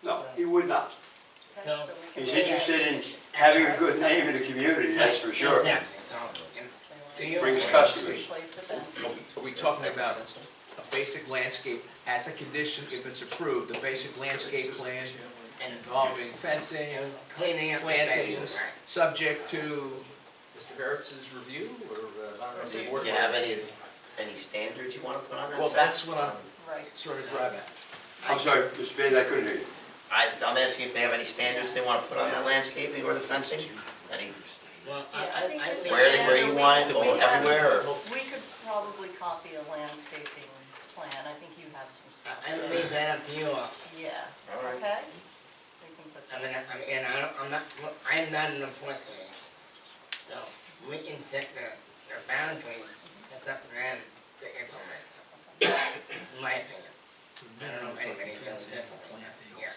No, he would not. So. we can He's make that interested in condition. having a good name in the community, that's for sure. Exactly, so, to you. Brings customers. Replace the fence. are we talking about a basic landscape as a condition if it's approved, a basic landscape plan involving fencing, And cleaning up the fence. plantings, subject to Mr. Harris's review, or, I don't know if the board Do you have wants to- any standards you want to put on that Well, fence? that's what I'm Right. sort of driving at. I'm sorry, Mr. Bain, I couldn't hear you. I'm asking if they have any standards they want to put on that landscaping or the fencing? Any, Well, Yeah, I think this is- where you want it, we have- everywhere, or? We could probably copy a landscaping plan. I think you have some stuff. I would leave that up to you office. Yeah, All right. okay? We can put some. I'm not an enforcement agent. So, we can set the boundaries, that's up to them to implement, in my opinion. I don't know if anybody feels differently. Yeah.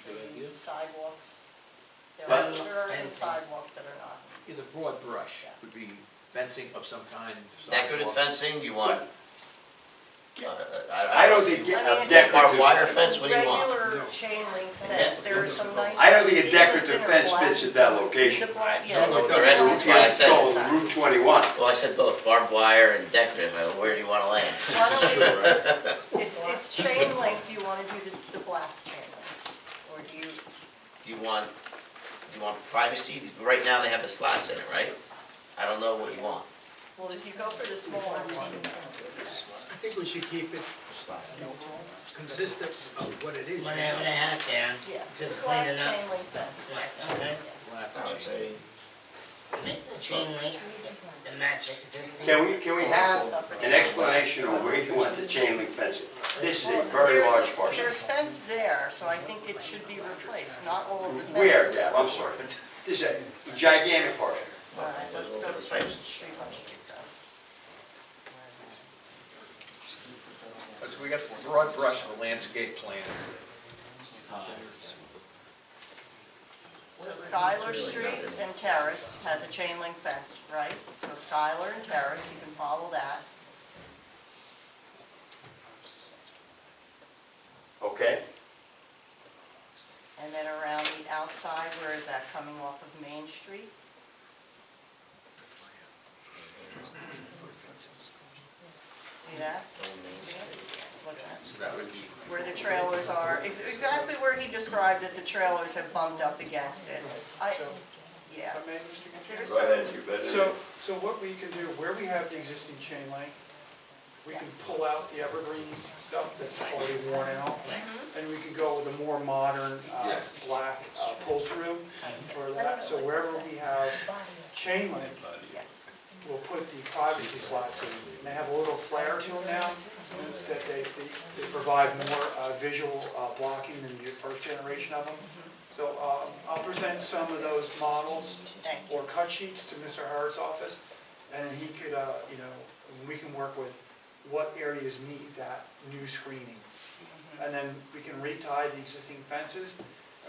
Trees, sidewalks. Sidewalks, There are some fencing. sidewalks that are not. Yeah, the broad brush would be fencing of some kind. Decorative sidewalks. fencing, you want? I don't think I mean, a it's Barbed wire decorative, fence, what do you want? Regular chain link fence, there are some nice. I don't think a even decorative thinner fence black- fits at that location. The black, I don't know yeah. what they're asking, that's why I said, Going Route 21. well, I said both, barbed wire and decorative, where do you want to land? Why don't we- It's chain link, do you wanna do the black chain link? Or do you, Do you want privacy? Right now, they have the slots in it, right? I don't know what you want. well, if you go for the smaller one, I think we should keep it consistent of what it is. Whatever they have there, yeah, just black clean it up. chain link fence. Right, okay. Yeah. Black I would say, make the chain link to match existing. Can we have an explanation of where you want the chain link fencing? This is a very large parcel. There's fence there, so I think it should be replaced, not all of the fence. Where, Deb? I'm sorry. This is a gigantic parcel. All right, let's go street by street then. So we got a broad brush of a landscape plan. So Schuyler Street and Terrace has a chain link fence, right? So Schuyler and Terrace, you can follow that. Okay? And then around the outside, where is that, coming off of Main Street? See that? See it? Look at it. So that would be, Where the trailers are, exactly where he described it, the trailers have bumped up against it. Yeah. If I may, Mr. Chairman? There's Go ahead, some- you better. So what we can do, where we have the existing chain link, we can pull out the evergreen stuff that's already worn out, and we can go with a more modern, Yes. black pull through for that. So wherever we have chain link, Yes. we'll put the privacy slots in. And they have a little flare to them now, means that they provide more visual blocking than the first generation of them. So I'll present some of those models Thank you. or cut sheets to Mr. Harrod's office, and he could, we can work with what areas need that new screening. And then we can retie the existing fences,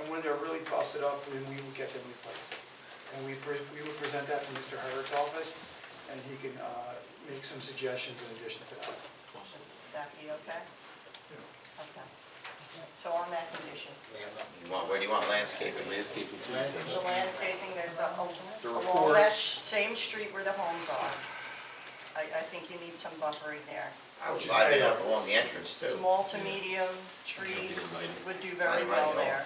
and when they're really busted up, then we would get them replaced. And we would present that to Mr. Harrod's office, and he can make some suggestions in addition to that. That be okay? Okay. So on that condition, Where do you want landscaping? Landscaping too. the landscaping, there's along reports. that same street where the homes are. I think you need some buffering there. I would line it up along the entrance too. Small to medium trees would do very well there.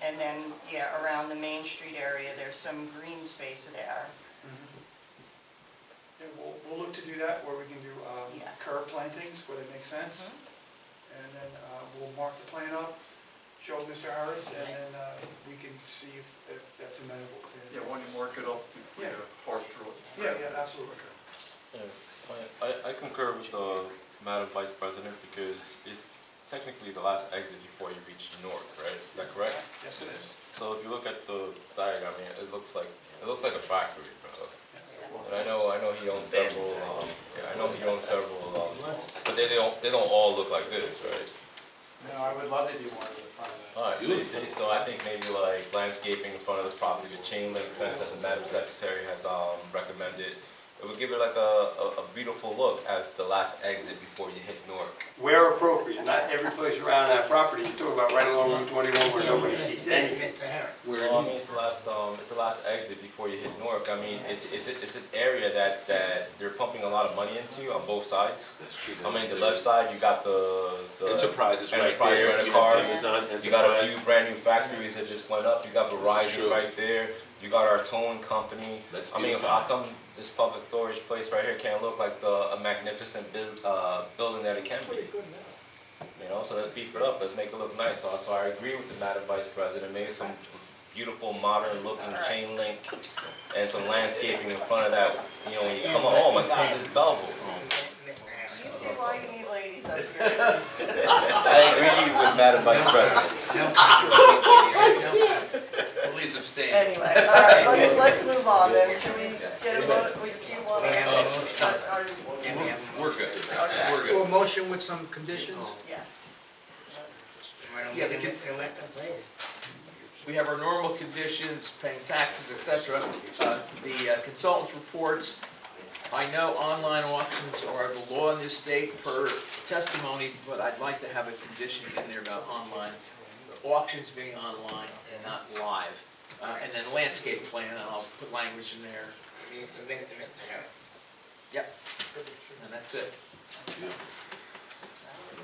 And then, yeah, around the Main Street area, there's some green space there. Yeah, we'll look to do that, where we can do Yeah. curb plantings, where they make sense. And then we'll mark the plan up, show Mr. Harrod's, and then we can see if that's amenable to him. Yeah, when you mark it up, you Yeah. parse through it. Yeah, absolutely. I concur with the Madam Vice President because it's technically the last exit before you reach north, right? Is that correct? Yes, it is. So if you look at the diagram, it looks like a factory, bro. And I know he owns several, but they don't all look like this, right? No, I would love to do more of the front of that. All right, so I think maybe like landscaping in front of the property, the chain link fence that the Madam Secretary has recommended. It would give it like a beautiful look as the last exit before you hit Newark. Where appropriate, not every place around that property, you talk about right along Route 21 where nobody sees anything. Mr. Harris. Well, I mean, it's the last exit before you hit Newark. I mean, it's an area that they're pumping a lot of money into on both sides. That's true. I mean, the left side, you got the Enterprise is right Enterprise there. rent a You car. have Amazon, You got a Enterprise. few brand new factories that just went up. You got This is Verizon true. right there. You got our towing company. That's I mean, beautiful. how come this public storage place right here can't look like a magnificent building that it can be? You know, so let's beef it up. Let's make it look nice. So I agree with the Madam Vice President. Maybe some beautiful, modern-looking chain link and some landscaping in front of that. You know, when you come home, my God, this Belleville. You see why you need ladies up here. I agree with Madam Vice President. please abstain. Anyway, all right, let's move on then. Should we get a vote? You want We to? have a motion. And we have a We're good. Okay. We're Do good. a motion with some conditions? Yes. Why don't we Yeah, get because- Mr. Elector, please? We have our normal conditions, paying taxes, etc. The consultant's reports. I know online auctions are the law in this state per testimony, but I'd like to have a condition in there about online auctions being online and not live. And then landscape plan, and I'll put language in there. To be submitted to Mr. Harris. Yep. And that's it.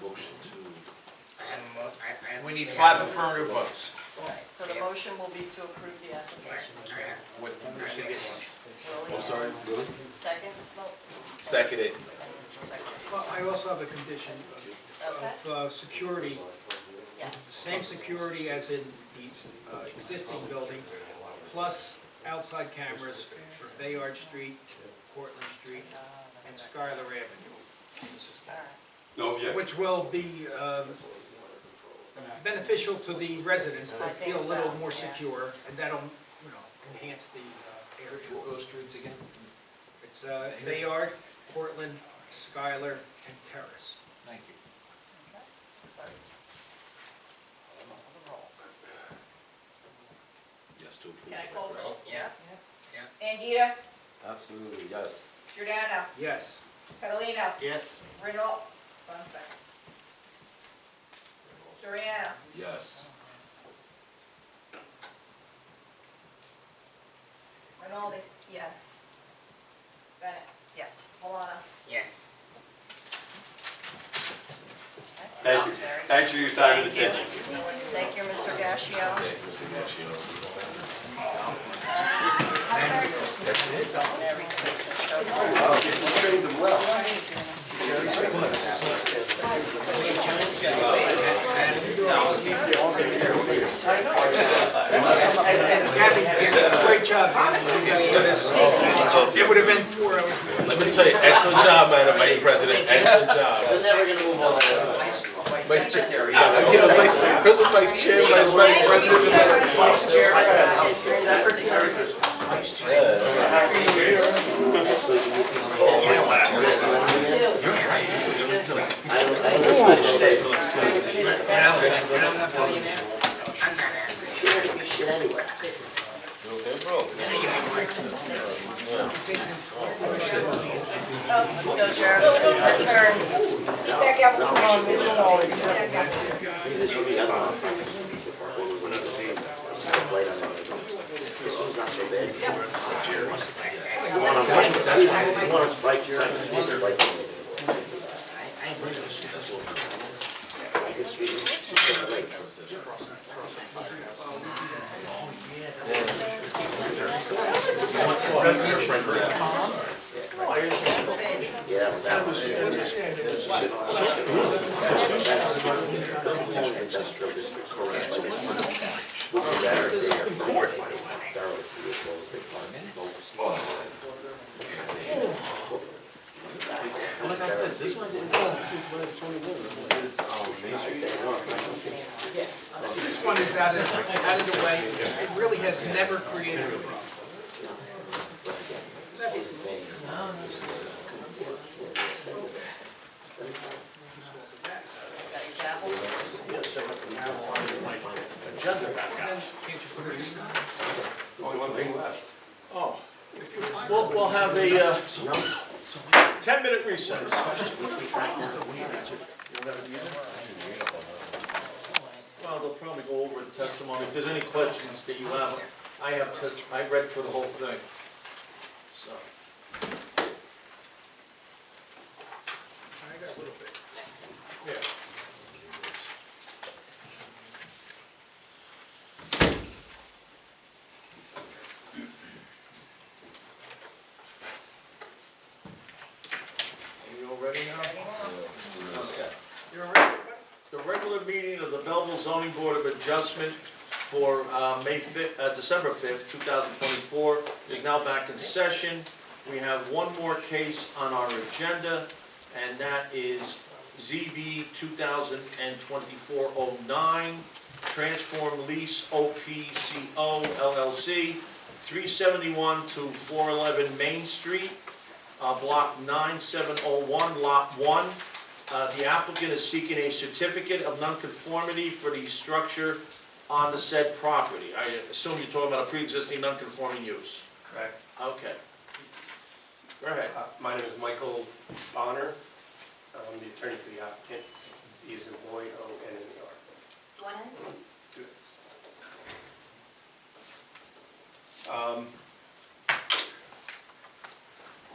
Motion to. I have a mo, We need have 5 a- affirmative votes All right, so the motion will be to approve the Right, application. I have, with I make a conditions. motion. I'm sorry, really? Second vote? Second it. Second. Well, I also have a condition Okay. of security, Yes. same security as in the existing building, plus outside cameras for Bayard Street, Cortlandt Street, and Schuyler Avenue, No objection. which will be beneficial to the residents I that think feel a little so, more yes. secure, and that'll, enhance the area. Those streets again? It's Bayard, Cortlandt, Schuyler, and Terrace. Thank you. Yes, to approve. Can I call the roll? Yeah. Andita, Absolutely, yes. Giordano, Yes. Catalino, Yes. Renault, 1 second. Soriano, Yes. Rinaldi. Yes. Bennett, Yes. Milano. Yes. Thank you. Thanks for your time and attention. Thank you, Mr. Gassion. Okay, Mr. Gassion. That's it, Don? Merry Christmas. Great job, man. It would have been 4 hours. Let me tell you, excellent job, Madam Vice President, excellent job. We're never gonna move on. Vice Chair, I get a vice, Crystal Vice Chair, Vice President. Okay, bro. Let's go, Jared. Adjourned. Feedback application. This one's not so bad. You want us right here? I can speak. Yeah, that was. Industrial district, correct. Like I said, this one didn't go, this was one of the 21. This is, Main Street. This one is out of the way. It really has never created a problem. Agenda back out. Only one thing left. Oh, we'll have a 10-minute recess. Well, they'll probably go over the testimony. If there's any questions that you have, I read through the whole thing. So, I got a little bit. yeah. Are you all ready now? Okay. You're all right? The regular meeting of the Belleville Zoning Board of Adjustment for December 5th, 2024 is now back in session. We have one more case on our agenda, and that is ZB 2024-09, Transform Lease OPCO LLC, 371 to 411 Main Street, Block 9701, Lot 1. The applicant is seeking a certificate of nonconformity for the structure on the said property. I assume you're talking about a pre-existing nonconforming use. Correct. Okay. Go ahead. My name is Michael Bonner. I'm the attorney for the applicant. He is in Boyd, O-N-N-E-R. One in?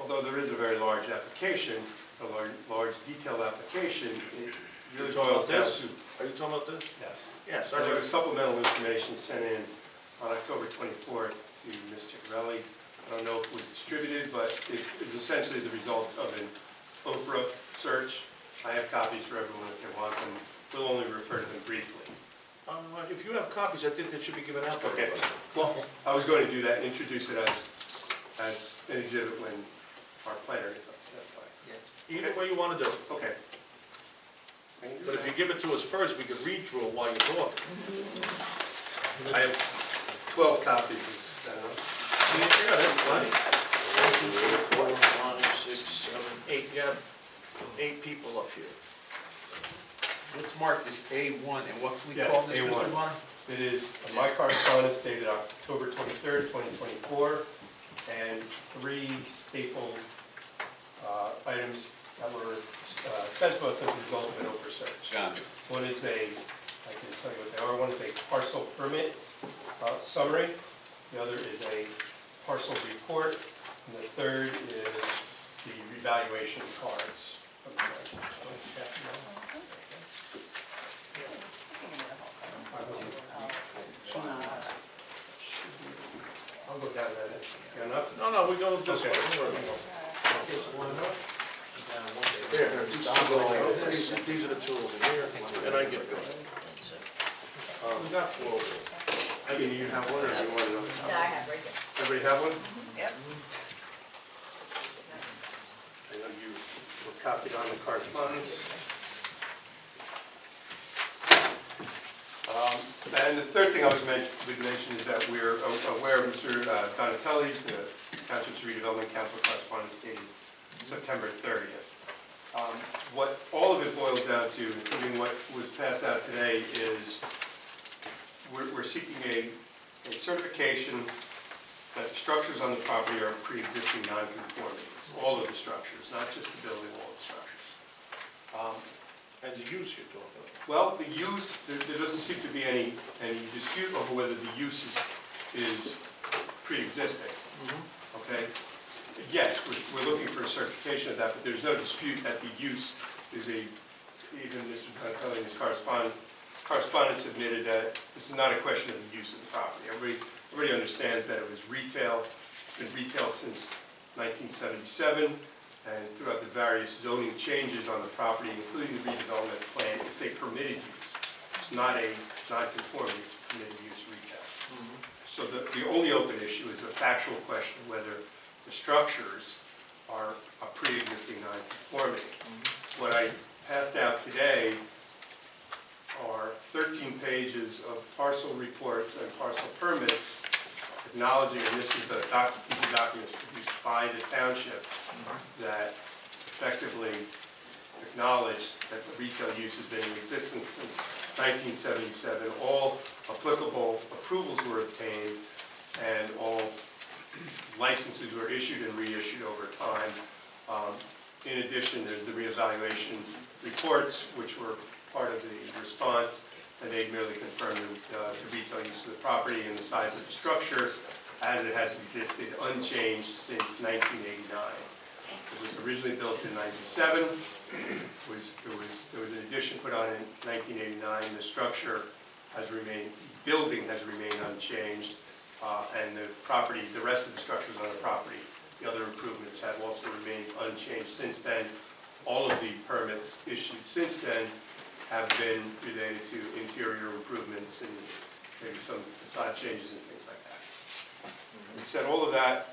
Although there is a very large application, a large detailed application, it really boils down to... Are you talking about this? Yes. Yes. So there was supplemental information sent in on October 24th to Mr. Corelli. I don't know if it was distributed, but it is essentially the results of an Oprah search. I have copies for everyone if they want them. We'll only refer to them briefly. If you have copies, I think they should be given out to Okay, everybody. well, I was going to do that, introduce it as an exhibit when our planner gets up, that's fine. Either way you wanna do it. Okay. But if you give it to us first, we can read through it while you're talking. I have 12 copies, is that enough? Yeah, that's plenty. 1, 2, 3, 4, 5, 6, 7, 8, you have 8 people up here. Let's mark this A1, and what can we Yes, call this, A1. Mr. Bonner? It is my correspondence dated October 23rd, 2024, and 3 stapled items that were sent to us as a result of an Oprah search. Got it. One is I can tell you what they are, one is a parcel permit summary, the other is a parcel report, and the third is the revaluation cards. I'll go down that, got enough? No, we go this way. Here, these are the 2 over here, and I get this. We got 4 over here. I mean, you have one or you want another? No, I have right there. Everybody have one? Yep. I know you were copied on the correspondence. And the third thing I was would mention is that we're aware of Mr. Donatelli's, the Township's Redevelopment Council correspondence dated September 30th. What all of it boils down to, including what was passed out today, is we're seeking a certification that the structures on the property are pre-existing non-conformities, all of the structures, not just the building, all the structures. And the use you're talking about. Well, the use, there doesn't seem to be any dispute over whether the use is pre-existing, okay? Yes, we're looking for a certification of that, but there's no dispute that the use is even Mr. Donatelli in his correspondence admitted that this is not a question of the use of the property. Everybody understands that it was retail, it's been retail since 1977, and throughout the various zoning changes on the property, including the redevelopment plan, it's a permitted use. It's not a non-conforming, it's permitted use retail. So the only open issue is a factual question of whether the structures are a pre-existing non-conformity. What I passed out today are 13 pages of parcel reports and parcel permits acknowledging, and this is these are documents produced by the township that effectively acknowledge that the retail use has been in existence since 1977. All applicable approvals were obtained and all licenses were issued and reissued over time. In addition, there's the reevaluation reports, which were part of the response, and they merely confirmed the retail use of the property and the size of the structure as it has existed unchanged since 1989. It was originally built in 97. There was an addition put on in 1989. The structure has remained, the building has remained unchanged, and the property, the rest of the structures on the property, the other improvements have also remained unchanged since then. All of the permits issued since then have been related to interior improvements and maybe some facade changes and things like that. We said all of that.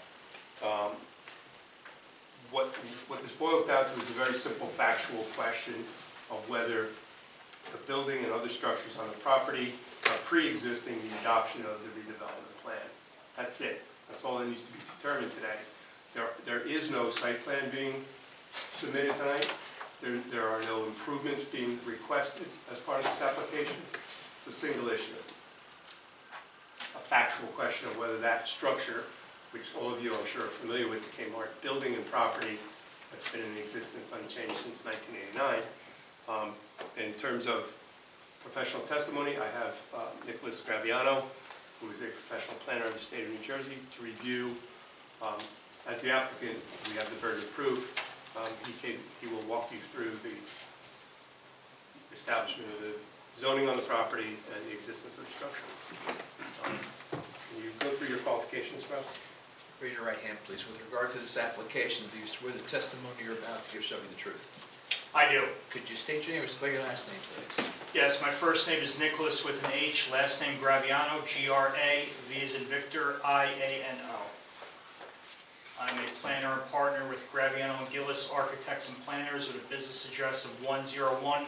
What this boils down to is a very simple factual question of whether the building and other structures on the property are pre-existing the adoption of the redevelopment plan. That's it. That's all that needs to be determined today. There is no site plan being submitted tonight. There are no improvements being requested as part of this application. It's a single issue. A factual question of whether that structure, which all of you I'm sure are familiar with, the Kmart building and property that's been in existence unchanged since 1989. In terms of professional testimony, I have Nicholas Graviano, who is a professional planner of the state of New Jersey, to review. As the applicant, we have the burden of proof. He will walk you through the establishment of the zoning on the property and the existence of the structure. Can you go through your qualifications for us? Raise your right hand, please. With regard to this application, do you swear the testimony you're about to give shall be the truth? I do. Could you state your name or spell your last name, please? Yes, my first name is Nicholas with an H, last name Graviano, G-R-A-V as in Victor, I-A-N-O. I'm a planner and partner with Graviano and Gillis Architects and Planners with a business address of 101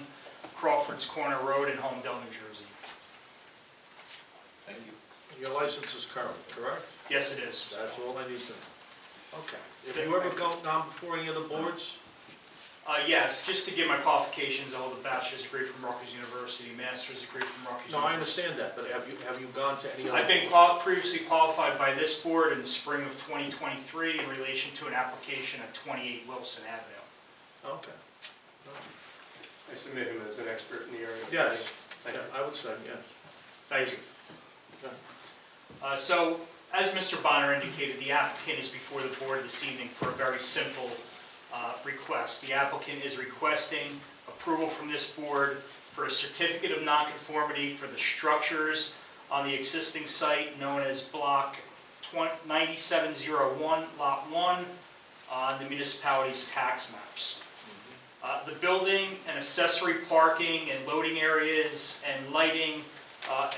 Crawford's Corner Road in Holmdel, New Jersey. Thank you. Your license is current, correct? Yes, it is. That's all I need to know. Okay. Have you ever gone before any of the boards? Yes, just to give my qualifications, I hold a bachelor's degree from Rutgers University, master's degree from Rutgers No, I University. understand that, but have you gone to any other? I've been previously qualified by this board in the spring of 2023 in relation to an application at 28 Wilson Avenue. Okay. I submit him as an expert in the area. Yes, Thank you. I would say, yes. Thank you. So, as Mr. Bonner indicated, the applicant is before the board this evening for a very simple request. The applicant is requesting approval from this board for a certificate of nonconformity for the structures on the existing site known as Block 9701, Lot 1, on the municipality's tax maps. The building and accessory parking and loading areas and lighting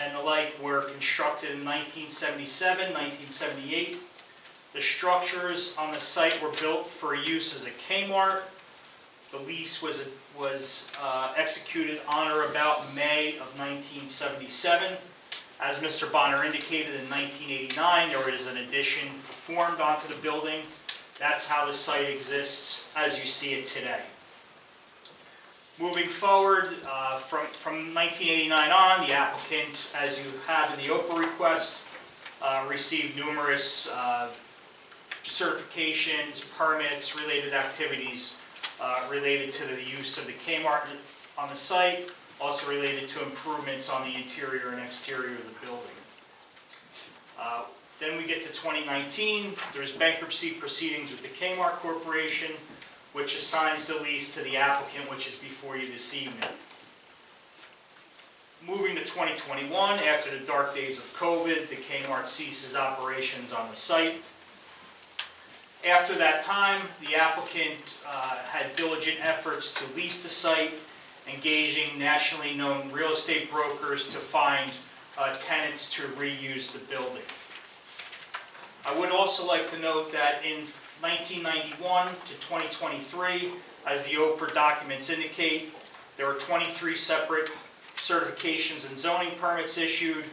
and the like were constructed in 1977, 1978. The structures on the site were built for use as a Kmart. The lease was executed on or about May of 1977. As Mr. Bonner indicated, in 1989, there was an addition performed onto the building. That's how the site exists as you see it today. Moving forward, from 1989 on, the applicant, as you have in the OPA request, received numerous certifications, permits, related activities related to the use of the Kmart on the site, also related to improvements on the interior and exterior of the building. Then we get to 2019, there's bankruptcy proceedings with the Kmart Corporation, which assigns the lease to the applicant, which is before you this evening. Moving to 2021, after the dark days of COVID, the Kmart ceases operations on the site. After that time, the applicant had diligent efforts to lease the site, engaging nationally known real estate brokers to find tenants to reuse the building. I would also like to note that in 1991 to 2023, as the OPR documents indicate, there were 23 separate certifications and zoning permits issued,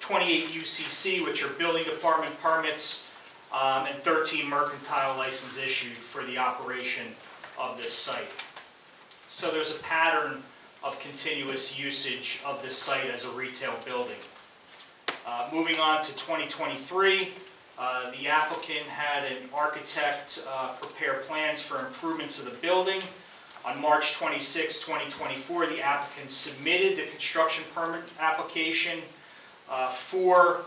28 UCC, which are building department permits, and 13 mercantile licenses issued for the operation of this site. So there's a pattern of continuous usage of this site as a retail building. Moving on to 2023, the applicant had an architect prepare plans for improvements of the building. On March 26, 2024, the applicant submitted the construction permit application for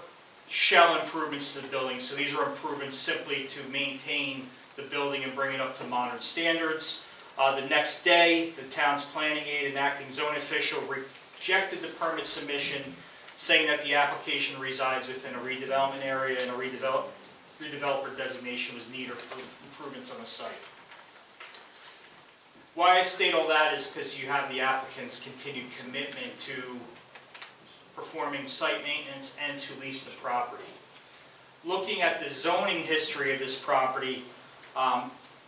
shell improvements to the building. So these are improvements simply to maintain the building and bring it up to modern standards. The next day, the town's planning aide and acting zone official rejected the permit submission, saying that the application resides within a redevelopment area and a redeveloper designation was needed for improvements on the site. Why I state all that is because you have the applicant's continued commitment to performing site maintenance and to lease the property. Looking at the zoning history of this property,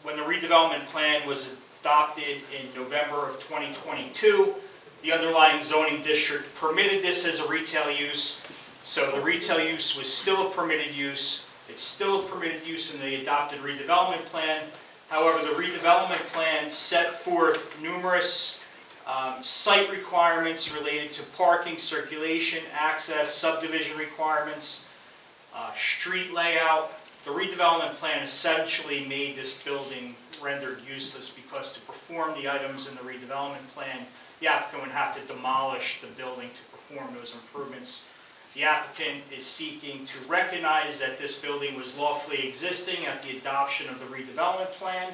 when the redevelopment plan was adopted in November of 2022, the underlying zoning district permitted this as a retail use. So the retail use was still a permitted use. It's still a permitted use in the adopted redevelopment plan. However, the redevelopment plan set forth numerous site requirements related to parking, circulation, access, subdivision requirements, street layout. The redevelopment plan essentially made this building rendered useless because to perform the items in the redevelopment plan, the applicant would have to demolish the building to perform those improvements. The applicant is seeking to recognize that this building was lawfully existing at the adoption of the redevelopment plan.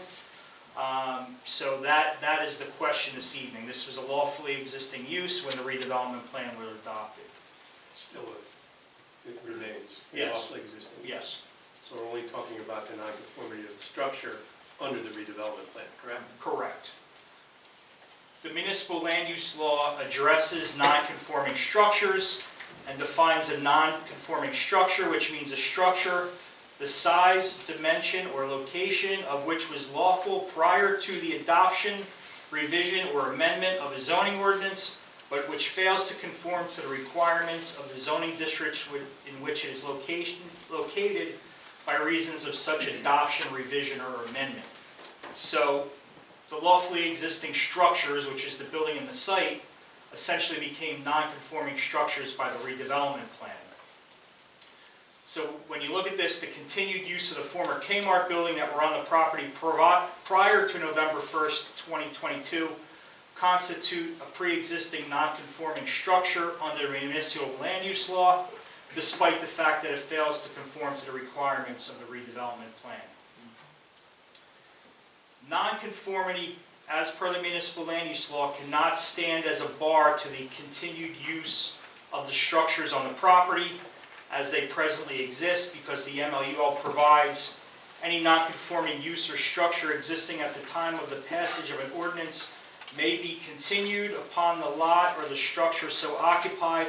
So that is the question this evening. This was a lawfully existing use when the redevelopment plan was adopted. Still, it remains Yes. lawfully existing. Yes. So we're only talking about the nonconformity of the structure under the redevelopment plan, correct? Correct. The municipal land use law addresses non-conforming structures and defines a non-conforming structure, which means a structure, the size, dimension, or location of which was lawful prior to the adoption, revision, or amendment of a zoning ordinance, but which fails to conform to the requirements of the zoning districts in which it is located by reasons of such adoption, revision, or amendment. So the lawfully existing structures, which is the building and the site, essentially became non-conforming structures by the redevelopment plan. So when you look at this, the continued use of the former Kmart building that were on the property prior to November 1st, 2022 constitute a pre-existing non-conforming structure under the municipal land use law, despite the fact that it fails to conform to the requirements of the redevelopment plan. Non-conformity, as per the municipal land use law, cannot stand as a bar to the continued use of the structures on the property as they presently exist, because the MLUL provides any non-conforming use or structure existing at the time of the passage of an ordinance may be continued upon the lot or the structure so occupied,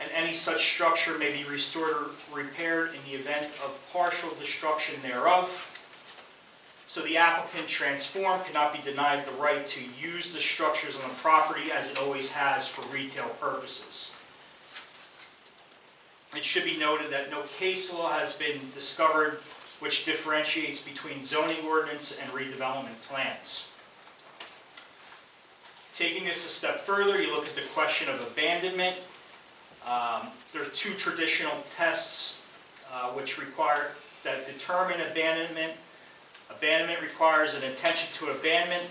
and any such structure may be restored or repaired in the event of partial destruction thereof. So the applicant Transform cannot be denied the right to use the structures on the property as it always has for retail purposes. It should be noted that no case law has been discovered which differentiates between zoning ordinance and redevelopment plans. Taking this a step further, you look at the question of abandonment. There are two traditional tests which determine abandonment. Abandonment requires an intention to abandon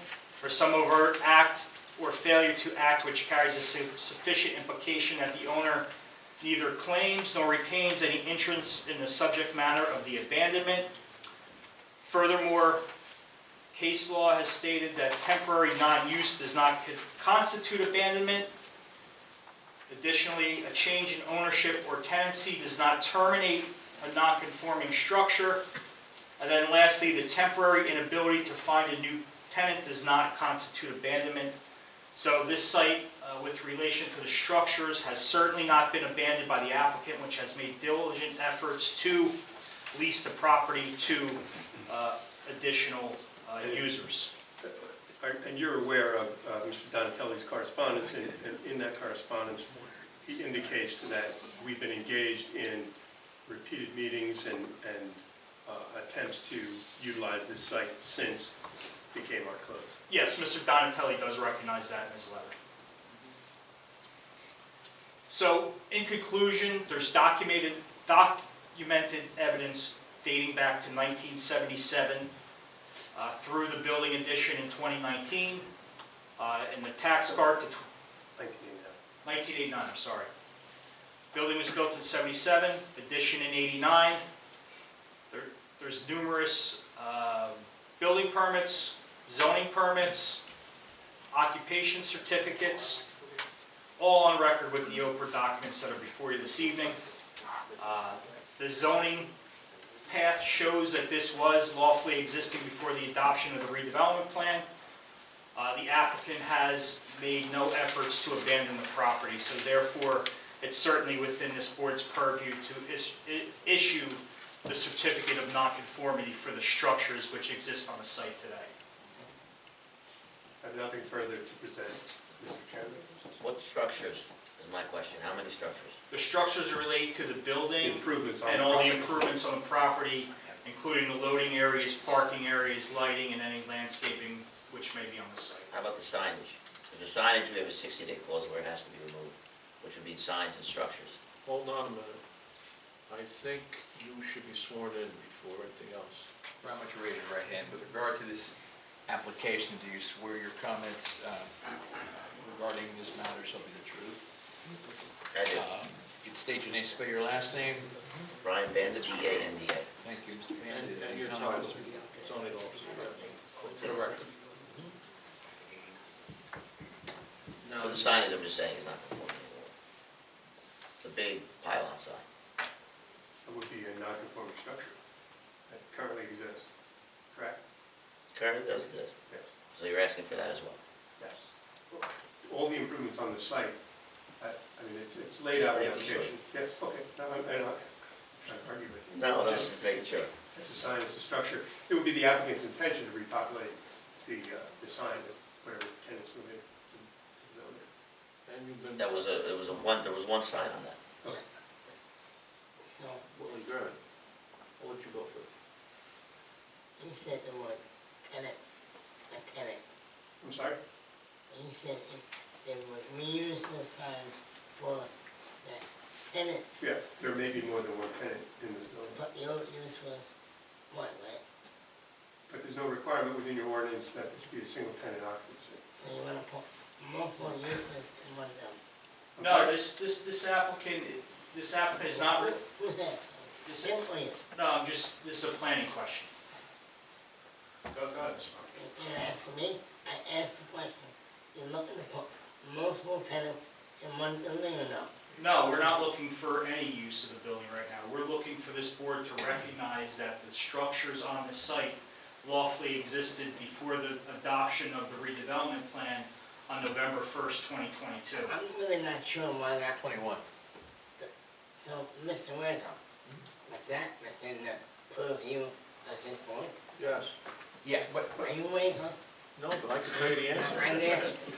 or some overt act or failure to act which carries a sufficient implication that the owner neither claims nor retains any interest in the subject matter of the abandonment. Furthermore, case law has stated that temporary non-use does not constitute abandonment. Additionally, a change in ownership or tenancy does not terminate a non-conforming structure. And then lastly, the temporary inability to find a new tenant does not constitute abandonment. So this site, with relation to the structures, has certainly not been abandoned by the applicant, which has made diligent efforts to lease the property to additional users. And you're aware of Mr. Donatelli's correspondence, and in that correspondence, he indicates that we've been engaged in repeated meetings and attempts to utilize this site since the Kmart closed. Yes, Mr. Donatelli does recognize that in his letter. So, in conclusion, there's documented evidence dating back to 1977 through the building addition in 2019, and the tax cart to 1989, I'm sorry. Building was built in 77, addition in 89. There's numerous building permits, zoning permits, occupation certificates, all on record with the OPRA documents that are before you this evening. The zoning path shows that this was lawfully existing before the adoption of the redevelopment plan. The applicant has made no efforts to abandon the property, so therefore it's certainly within this board's purview to issue the certificate of nonconformity for the structures which exist on the site today. I have nothing further to present, Mr. Chairman. What structures is my question? How many structures? The structures relate to the building Improvements on and the all the property. improvements on the property, including the loading areas, parking areas, lighting, and any landscaping which may be on the site. How about the signage? Because the signage, we have a 60-day clause where it has to be removed, which would be signs and structures. Hold on a minute. I think you should be sworn in before anything else. Very much raise your right hand. With regard to this application, do you swear your comments regarding this matter shall be the truth? I do. You can state your name, spell your last name. Brian Banda, B-A-N-D-A. Thank you, Mr. Banda. Is And the your zoning title, officer? zoning officer, for the record. So the signage, I'm just saying, is not conforming anymore. It's a big pylon sign. It would be a non-conforming structure that currently exists, correct? Currently does exist. Yes. So you're asking for that as well? Yes. all the improvements on the site. I mean, it's laid out in the application. Yes, okay, no, I'm not trying to argue with you. No, just making sure. It's a sign, it's a structure. It would be the applicant's intention to repopulate the sign of whatever tenants move in to the building. And you've been. There was one sign on that. So, Willie, go ahead. I'll let you go first. you said the word tenants, a tenant. I'm sorry? You said they would reuse the sign for the tenants. Yeah, there may be more than one tenant in this building, But the old use was one, right? but there's no requirement within your ordinance that this be a single tenant occupancy. So you wanna put multiple uses in one of them. I'm No, sorry? this applicant is not, Who's that? this, Him or you? no, this is a planning question. Go ahead, Ms. Mark. You're asking me? I asked the question. You're looking to put multiple tenants in one building or no? No, we're not looking for any use of the building right now. We're looking for this board to recognize that the structures on the site lawfully existed before the adoption of the redevelopment plan on November 1st, 2022. I'm really not sure why that. 21. So, Mr. Randall, is that within the purview of this board? Yes. Yeah, but, Are you waiting, huh? No, but I can tell you the answer. I'm asking.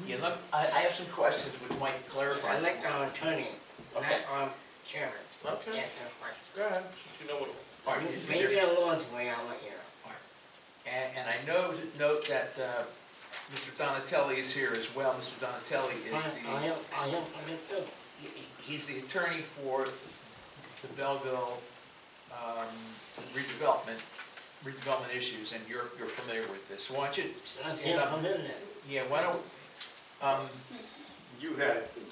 yeah, I have some questions which might clarify. I like our attorney, not Okay. our chairman. Okay, Answer the question. go ahead, since you know what. All right, is Maybe there- a law to way I'll let you know. And I note that Mr. Donatelli is here as well. Mr. Donatelli is I'll the, hear from him too. he's the attorney for the Belleville redevelopment issues, and you're familiar with this. So why don't you Let's stand hear up? from him then. Yeah, why don't,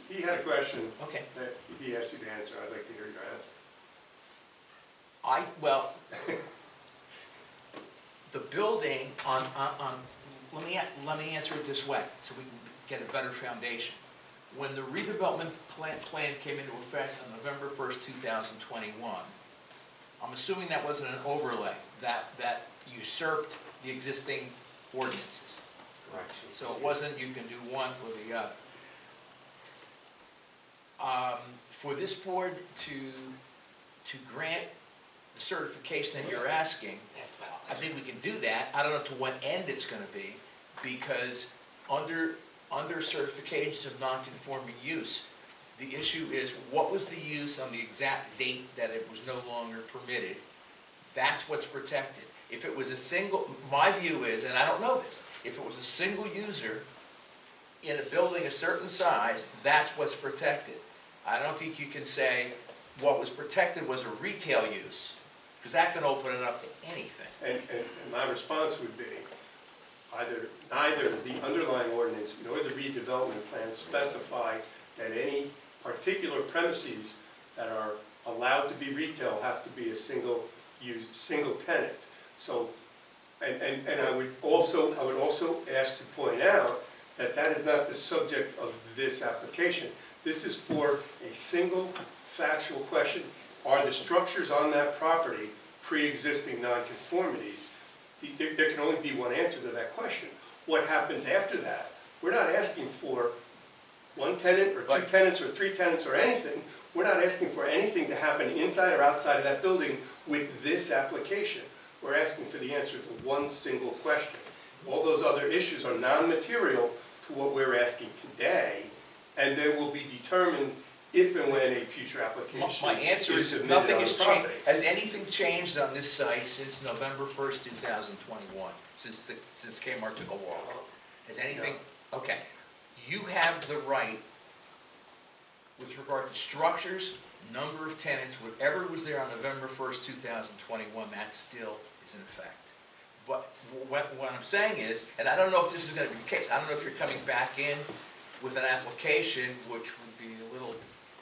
He had a question okay. that he asked you to answer. I'd like to hear your answer. Well, the building let me answer it this way, so we can get a better foundation. When the redevelopment plan came into effect on November 1st, 2021, I'm assuming that wasn't an overlay, that usurped the existing ordinances. Correct. So it wasn't you can do one or the other. For this board to grant the certification that you're asking, That's fine. I think we can do that. I don't know to what end it's gonna be, because under certifications of non-conforming use, the issue is, what was the use on the exact date that it was no longer permitted? That's what's protected. If it was a single, my view is, and I don't know this, if it was a single user in a building a certain size, that's what's protected. I don't think you can say what was protected was a retail use, because that can open it up to anything. And my response would be, neither the underlying ordinance nor the redevelopment plan specify that any particular premises that are allowed to be retail have to be a single tenant. So, and I would also ask to point out that that is not the subject of this application. This is for a single factual question. Are the structures on that property pre-existing nonconformities? There can only be one answer to that question. What happens after that? We're not asking for one tenant or two tenants or three tenants or anything. We're not asking for anything to happen inside or outside of that building with this application. We're asking for the answer to one single question. All those other issues are non-material to what we're asking today, and they will be determined if and when a future application My answer is is submitted nothing on has the changed. property. Has anything changed on this site since November 1st, 2021, since Kmart took a walk? Has anything, okay. You have the right, with regard to structures, number of tenants, whatever was there on November 1st, 2021, that still is in effect. But what I'm saying is, and I don't know if this is going to be the case, I don't know if you're coming back in with an application which would be a little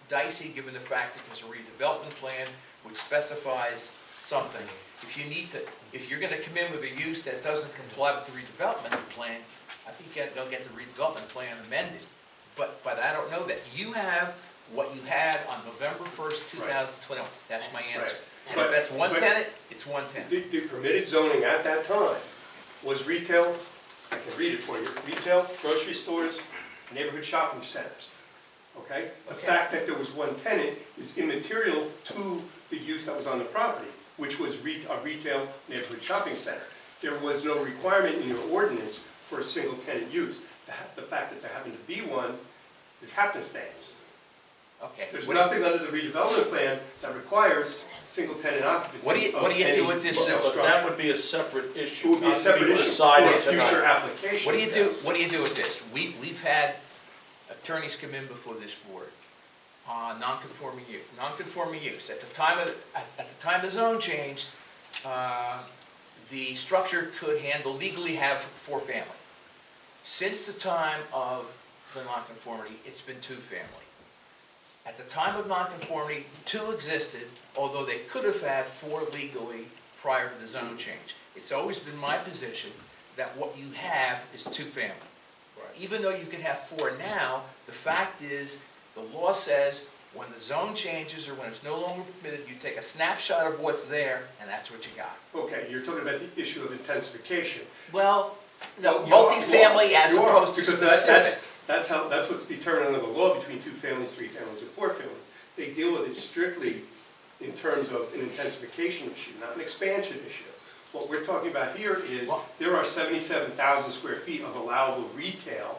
dicey, given the fact that there's a redevelopment plan which specifies something. If you're going to come in with a use that doesn't comply with the redevelopment plan, I think they'll get the redevelopment plan amended. But I don't know that. You have what you had on November 1st, 2021. That's my answer. Right. And if that's one tenant, it's one tenant. The permitted zoning at that time was retail I can read it for you. Retail, grocery stores, neighborhood shopping centers. Okay? The fact that there was one tenant is immaterial to the use that was on the property, which was a retail neighborhood shopping center. There was no requirement in your ordinance for a single tenant use. The fact that there happened to be one is happenstance. Okay. There's nothing under the redevelopment plan that requires single tenant occupancy. What do you do with this? But that would be a separate issue. It would be a separate issue for a future application. What do you do with this? We've had attorneys come in before this board on non-conforming use. At the time the zone changed, the structure could legally have 4-family. Since the time of the nonconformity, it's been 2-family. At the time of nonconformity, 2 existed, although they could have had 4 legally prior to the zone change. It's always been my position that what you have is 2-family. Even though you could have 4 now, the fact is, the law says when the zone changes or when it's no longer permitted, you take a snapshot of what's there, and that's what you got. Okay, you're talking about the issue of intensification. Well, no, multifamily as opposed to specific. That's what's determined under the law between 2 families, 3 families, and 4 families. They deal with it strictly in terms of an intensification issue, not an expansion issue. What we're talking about here is there are 77,000 square feet of allowable retail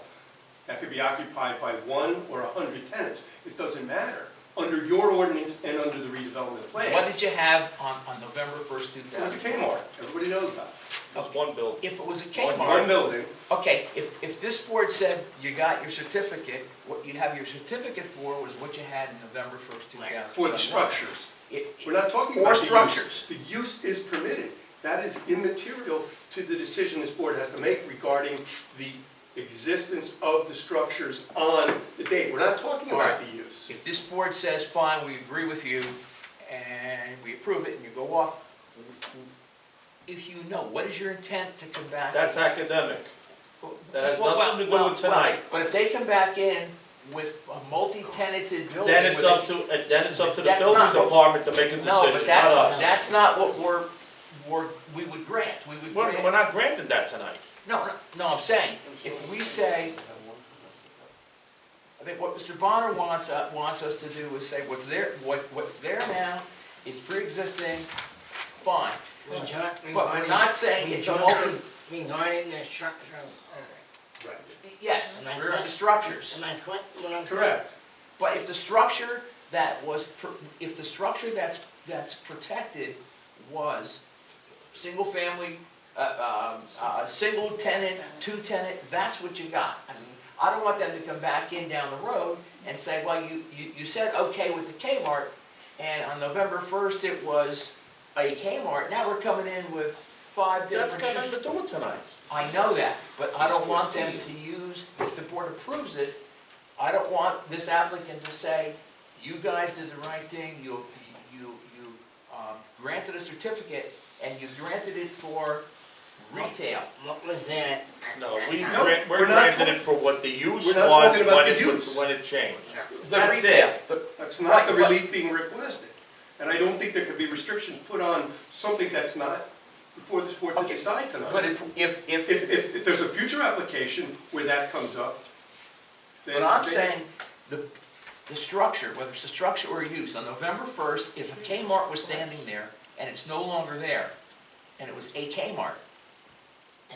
that could be occupied by 1 or 100 tenants. It doesn't matter, under your ordinance and under the redevelopment plan. What did you have on November 1st, 2000? It was a Kmart, everybody knows that. It was one building. If it was a Kmart. One building. Okay, if this board said you got your certificate, what you have your certificate for was what you had in November 1st, 2000. For the structures. We're not talking about or the structures. use. The use is permitted. That is immaterial to the decision this board has to make regarding the existence of the structures on the date. We're not talking about the use. If this board says, fine, we agree with you, and we approve it, and you go off, if you know, what is your intent to come back? That's academic. That has nothing to do with tonight. But if they come back in with a multi-tenanted building. Then it's up to the building department to make a decision, No, but not us. that's not what we would grant. We're not granting that tonight. No, I'm saying, if we say, I think what Mr. Bonner wants us to do is say, what's there now is pre-existing, fine. But we're not saying it's a multi. Regarding the structures only. Yes, regarding the structures. Am I correct when I'm saying? Correct. But if the structure that's protected was single family, single tenant, 2-tenant, that's what you got. I mean, I don't want them to come back in down the road and say, well, you said okay with the Kmart, and on November 1st it was a Kmart, now we're coming in with 5 different. That's got nothing to do with tonight. I know that, but I don't want them to use, if the board approves it, I don't want this applicant to say, you guys did the right thing, you granted a certificate, and you granted it for retail. What was that? No, we're we're not granting it for what the use we're not was talking about the use. when it changed. The That's retail. it. That's not the relief being requested. And I don't think there could be restrictions put on something that's not before this board to decide tonight. But if there's a future application where that comes up, then. But I'm saying, the structure, whether it's a structure or a use, on November 1st, if a Kmart was standing there, and it's no longer there, and it was a Kmart,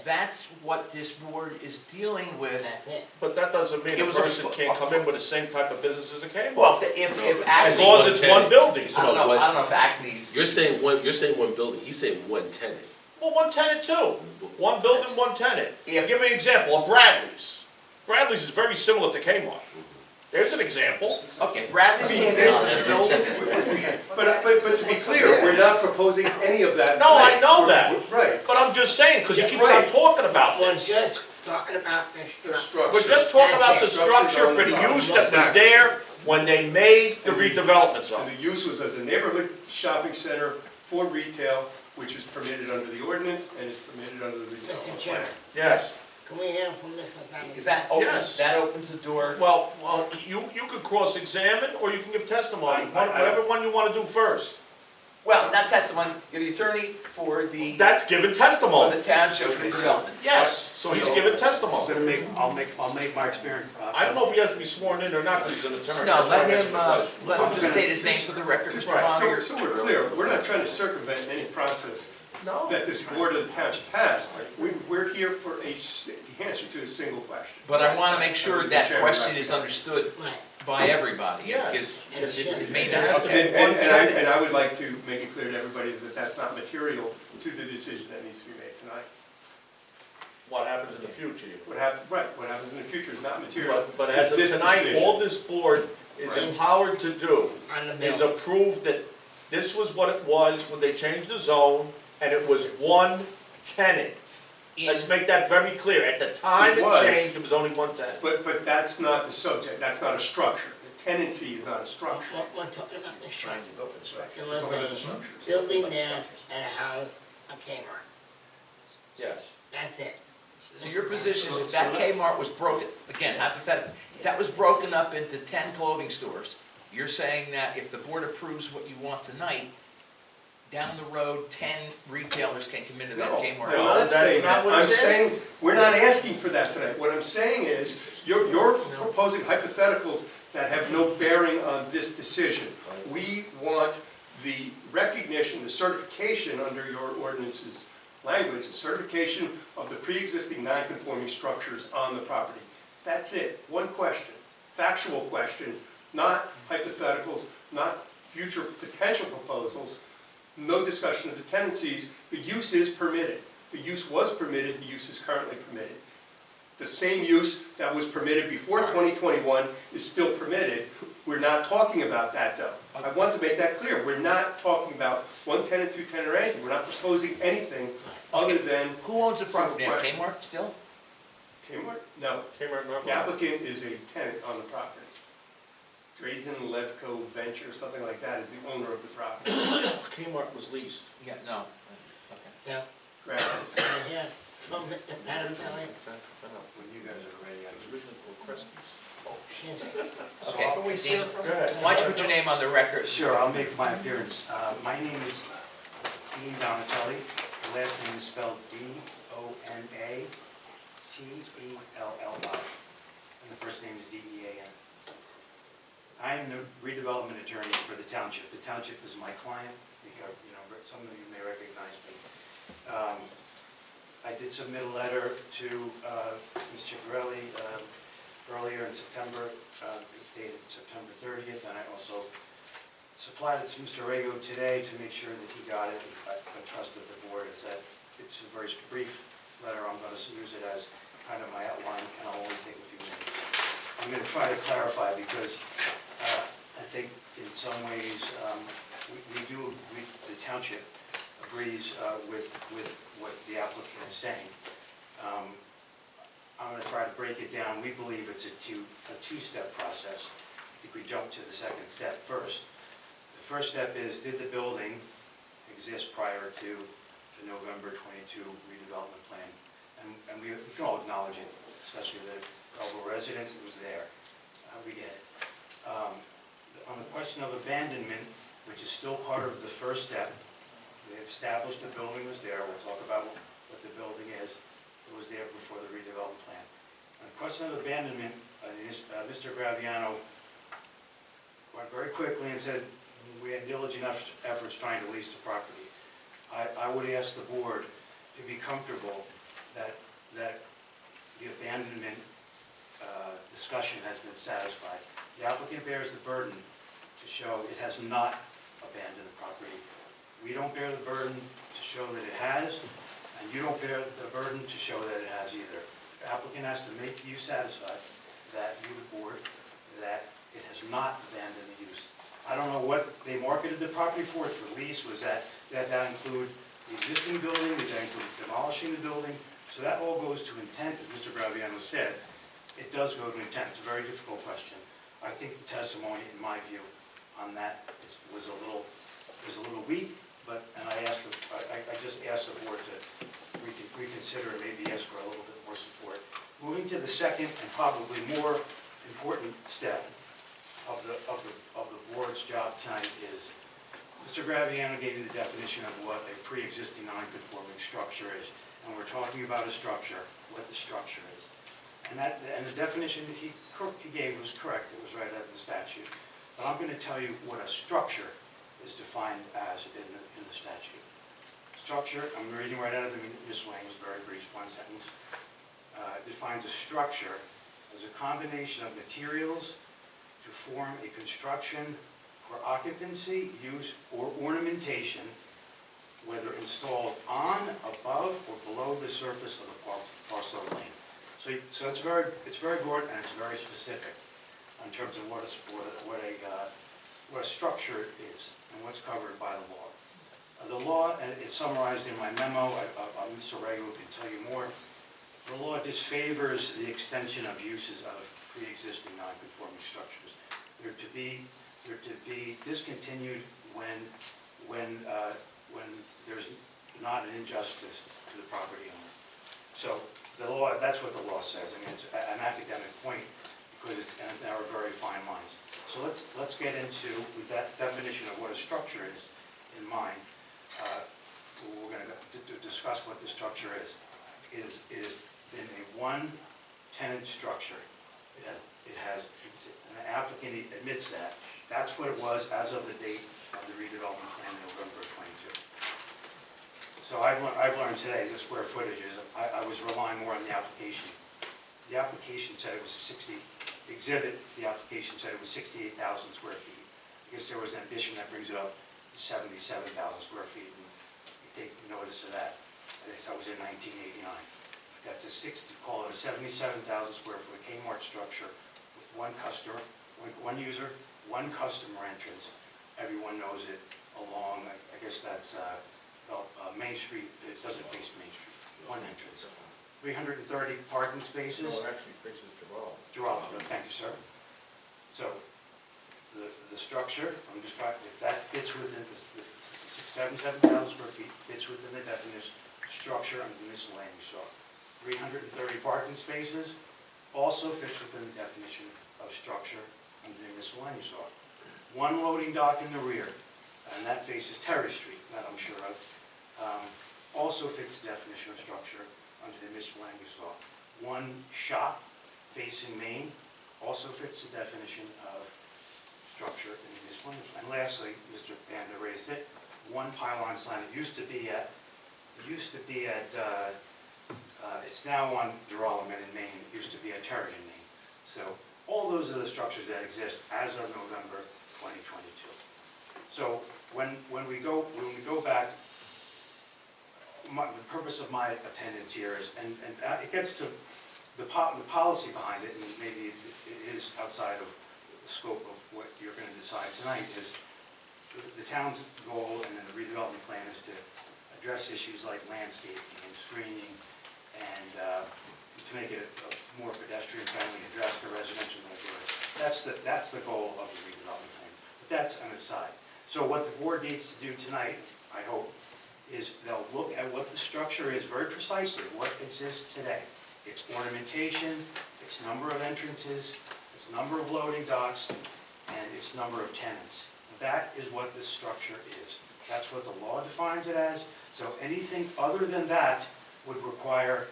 that's what this board is dealing with. That's it. But that doesn't mean It a was person can't come in with the same type of business as a Kmart. Well, if As Acme, long as it's one building. I don't know if Acme. You're saying one building, he's saying one tenant. Well, one tenant too. One building, one tenant. If- Give me an example, a Bradley's. Bradley's is very similar to Kmart. There's an example. Okay, Bradley's came in with the building. But to be clear, we're not proposing any of that. No, I tonight. know that. Right. But I'm just saying, because you Yeah, keep on right. talking about We're this. just talking about the The structure. structure. We're just talking about the That's it. structure for the use that was there when they made the redevelopment And zone. the use was as a neighborhood shopping center for retail, which is permitted under the ordinance and is permitted under the Mr. redevelopment plan. Chairman, Yes. can we hear from Mr. Donovan? Because that opens the door. Well, you could cross-examine or you can give testimony, whatever one you want to do first. Well, not testimony, you're the attorney for the, That's given for testimony. the township development. Yes, so he's given testimony. I'll make my experience. I don't know if he has to be sworn in or not, because he's an attorney. No, That's why I'm let asking him, the question. let him just state his name for the record, Mr. Bonner. So we're clear, we're not trying to circumvent any process No. that this board of the township has. We're here for the answer to a single question. But I want to make sure that Chairman, question is understood Right. by everybody, Yes. because it may There not. has to be And one tenant. and I would like to make it clear to everybody that that's not material to the decision that needs to be made tonight. What happens in the future? What happens in the future is not material. But as of to this tonight, decision. all this board is Right. empowered to do On the is bill. approve that this was what it was when they changed the zone, and it was one tenant. Let's make that very clear. At the time It it was. changed, it was only one tenant. But that's not the subject, that's not a structure. The tenancy is not a structure. We're talking about the Trying structure. to go for the structure. There was Talking about the a structures. building there and a house, a Kmart. Yes. That's it. So your position is if that Kmart was broken, again, hypothetically, if that was broken up into 10 clothing stores, you're saying that if the board approves what you want tonight, down the road, 10 retailers can come into that No, Kmart? I'm not that's saying not that. what I'm he's saying, we're not asking for that tonight. What I'm saying is, you're proposing hypotheticals that have no bearing on this decision. We want the recognition, the certification under your ordinance's language, the certification of the pre-existing non-conforming structures on the property. That's it. One question, factual question, not hypotheticals, not future potential proposals. No discussion of the tenancies. The use is permitted. The use was permitted, the use is currently permitted. The same use that was permitted before 2021 is still permitted. We're not talking about that, though. I want to make that clear. We're not talking about one tenant, two tenant, or anything. We're not proposing anything other than Who owns the property now, Simple Kmart still? Kmart. No, Kmart, Norfolk. the applicant is a tenant on the property. Drazen Levco Venture, something like that, is the owner of the property. Kmart was leased. Yeah, no. So, Correct. I hear from Madam Kelly. When you guys are ready, It was originally called Kresge's. Excuse me. Okay. Can we see it from? Why don't you put your name on the record? Sure, I'll make my appearance. My name is Dean Donatelli. The last name is spelled Donatelli. And the first name is Dean. I am the redevelopment attorney for the township. The township is my client, because, some of you may recognize me. I did submit a letter to Ms. Chigarelli earlier in September, dated September 30th, and I also supplied it to Mr. Rego today to make sure that he got it. I trust that the board is that it's a very brief letter. I'm going to use it as kind of my outline, and I'll only take a few minutes. I'm going to try to clarify because I think in some ways the township agrees with what the applicant is saying. I'm going to try to break it down. We believe it's a two-step process. I think we jump to the second step first. The first step is, did the building exist prior to the November 22 redevelopment plan? And we can all acknowledge it, especially the Belleville residents, it was there. We get it. On the question of abandonment, which is still part of the first step, they established the building was there. We'll talk about what the building is. It was there before the redevelopment plan. On the question of abandonment, Mr. Graviano went very quickly and said, we had diligent efforts trying to lease the property. I would ask the board to be comfortable that the abandonment discussion has been satisfied. The applicant bears the burden to show it has not abandoned the property. We don't bear the burden to show that it has, and you don't bear the burden to show that it has either. The applicant has to make you satisfied, that you, the board, that it has not abandoned the use. I don't know what they marketed the property for lease. Was that include the existing building? Did that include demolishing the building? So that all goes to intent, as Mr. Graviano said. It does go to intent. It's a very difficult question. I think the testimony, in my view, on that was a little weak, and I just asked the board to reconsider and maybe ask for a little bit more support. Moving to the second and probably more important step of the board's job tonight is Mr. Graviano gave you the definition of what a pre-existing non-conforming structure is. And we're talking about a structure, what the structure is. And the definition he gave was correct, it was right out of the statute. But I'm gonna tell you what a structure is defined as in the statute. Structure, I'm reading right out of the miscellaneous, very brief, one sentence. Defines a structure as a combination of materials to form a construction for occupancy, use, or ornamentation, whether installed on, above, or below the surface of the parcel of land. So it's very broad and it's very specific in terms of what a structure is and what's covered by the law. The law, and it's summarized in my memo, Mr. Rego can tell you more. The law disfavors the extension of uses of pre-existing non-conforming structures. They're to be discontinued when there's not an injustice to the property owner. So the law, that's what the law says. I mean, it's an academic point because and there are very fine lines. So let's get into, with that definition of what a structure is in mind, we're going to discuss what the structure is. It is in a one-tenant structure. It has, and the applicant admits that. That's what it was as of the date of the redevelopment plan in November of '22. So I've learned today the square footages. I was relying more on the application. The application said it was 60, the exhibit, the application said it was 68,000 square feet. I guess there was an addition that brings it up to 77,000 square feet. And you take notice of that. That was in 1989. That's call it a 77,000 square foot Kmart structure with one customer, one user, one customer entrance. Everyone knows it along, I guess that's Main Street. It doesn't face Main Street. One entrance. 330 parking spaces. No, it actually faces Gerald. Gerald, thank you, sir. So the structure, if that fits within the 77,000 square feet, fits within the definition of structure under the miscellaneous law. 330 parking spaces also fits within the definition of structure under the miscellaneous law. One loading dock in the rear, and that faces Terry Street, that I'm sure of, also fits the definition of structure under the miscellaneous law. One shop facing Main also fits the definition of structure in the miscellaneous law. And lastly, Mr. Panda raised it, one pylon sign. It used to be at it's now on Geralman in Maine. It used to be at Terrigan, Maine. So all those are the structures that exist as of November 2022. So when we go back, the purpose of my attendance here is, and it gets to the policy behind it, and maybe it is outside of the scope of what you're going to decide tonight, is the town's goal and the redevelopment plan is to address issues like landscaping and screening and to make it a more pedestrian-friendly address to residential neighborhoods. That's the goal of the redevelopment plan. But that's an aside. So what the board needs to do tonight, I hope, is they'll look at what the structure is very precisely, what exists today. Its ornamentation, its number of entrances, its number of loading docks, and its number of tenants. That is what this structure is. That's what the law defines it as. So anything other than that would require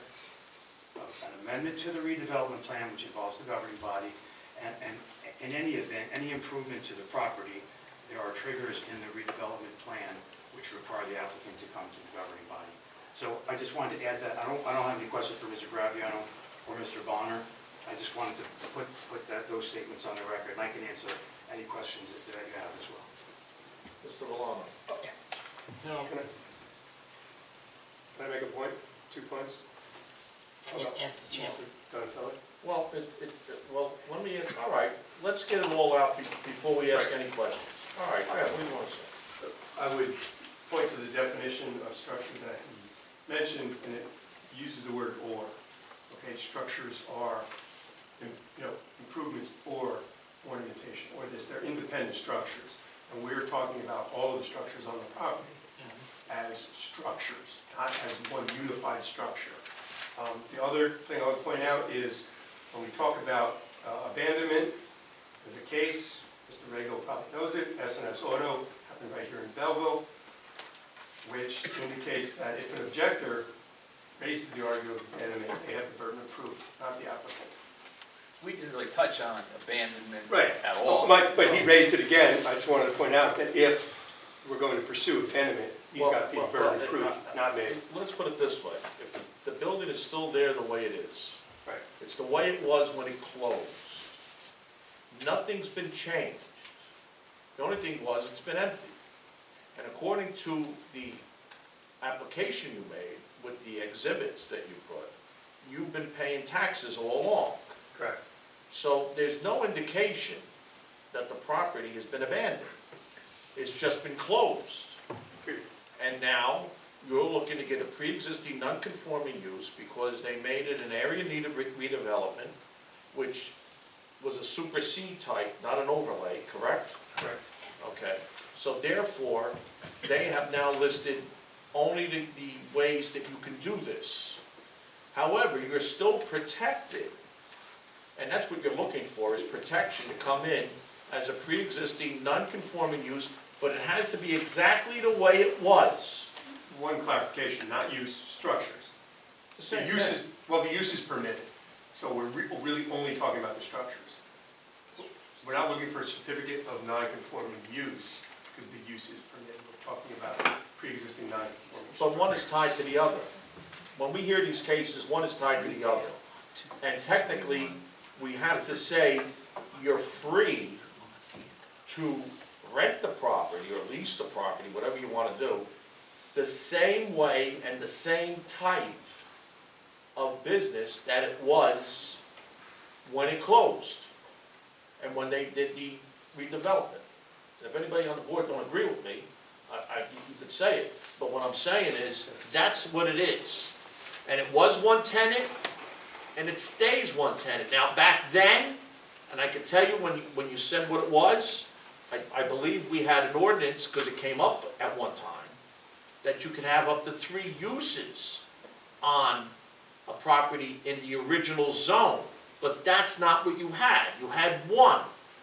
an amendment to the redevelopment plan, which involves the governing body, and in any event, any improvement to the property, there are triggers in the redevelopment plan which require the applicant to come to the governing body. So I just wanted to add that. I don't have any questions for Mr. Graviano or Mr. Bonner. I just wanted to put those statements on the record, and I can answer any questions that you have as well. Mr. Valano. So, Can I make a point? 2 points? I didn't ask the chairman. Donatelli? Well, let me, all right, let's get it all out before we ask any questions. All right, go ahead, what do you want to say? I would point to the definition of structure that he mentioned, and it uses the word or. Okay, structures are, improvements or ornamentation, or this, they're independent structures. And we're talking about all of the structures on the property as structures, not as one unified structure. The other thing I would point out is when we talk about abandonment, there's a case, Mr. Rego probably knows it, S&S Auto, happened happened right here in Belleville, which indicates that if an objector raises the argument of abandonment, they have the burden of proof, not the applicant. We didn't really touch on abandonment Right. at all. But he raised it again. I just wanted to point out that if we're going to pursue abandonment, he's got the burden of proof, not me. Let's put it this way, if the building is still there the way it is, Right. it's the way it was when it closed. Nothing's been changed. The only thing was, it's been empty. And according to the application you made with the exhibits that you put, you've been paying taxes all along. Correct. So there's no indication that the property has been abandoned. It's just been closed. And now you're looking to get a pre-existing non-conforming use because they made it an area needed redevelopment, which was a supersede type, not an overlay, correct? Correct. Okay, so therefore, they have now listed only the ways that you can do this. However, you're still protected, and that's what you're looking for, is protection to come in as a pre-existing non-conforming use, but it has to be exactly the way it was. One clarification, not use, structures. The same use thing. is, well, the use is permitted, so we're really only talking about the structures. We're not looking for a certificate of non-conforming use, because the use is permitted. We're talking about pre-existing non-conforming But structures. one is tied to the other. When we hear these cases, one is tied to the other. And technically, we have to say you're free to rent the property or lease the property, whatever you want to do, the same way and the same type of business that it was when it closed and when they did the redevelopment. If anybody on the board don't agree with me, you could say it, but what I'm saying is, that's what it is. And it was one tenant, and it stays one tenant. Now, back then, and I can tell you when you said what it was, I believe we had an ordinance, because it came up at one time, that you could have up to 3 uses on a property in the original zone. But that's not what you had. You had one.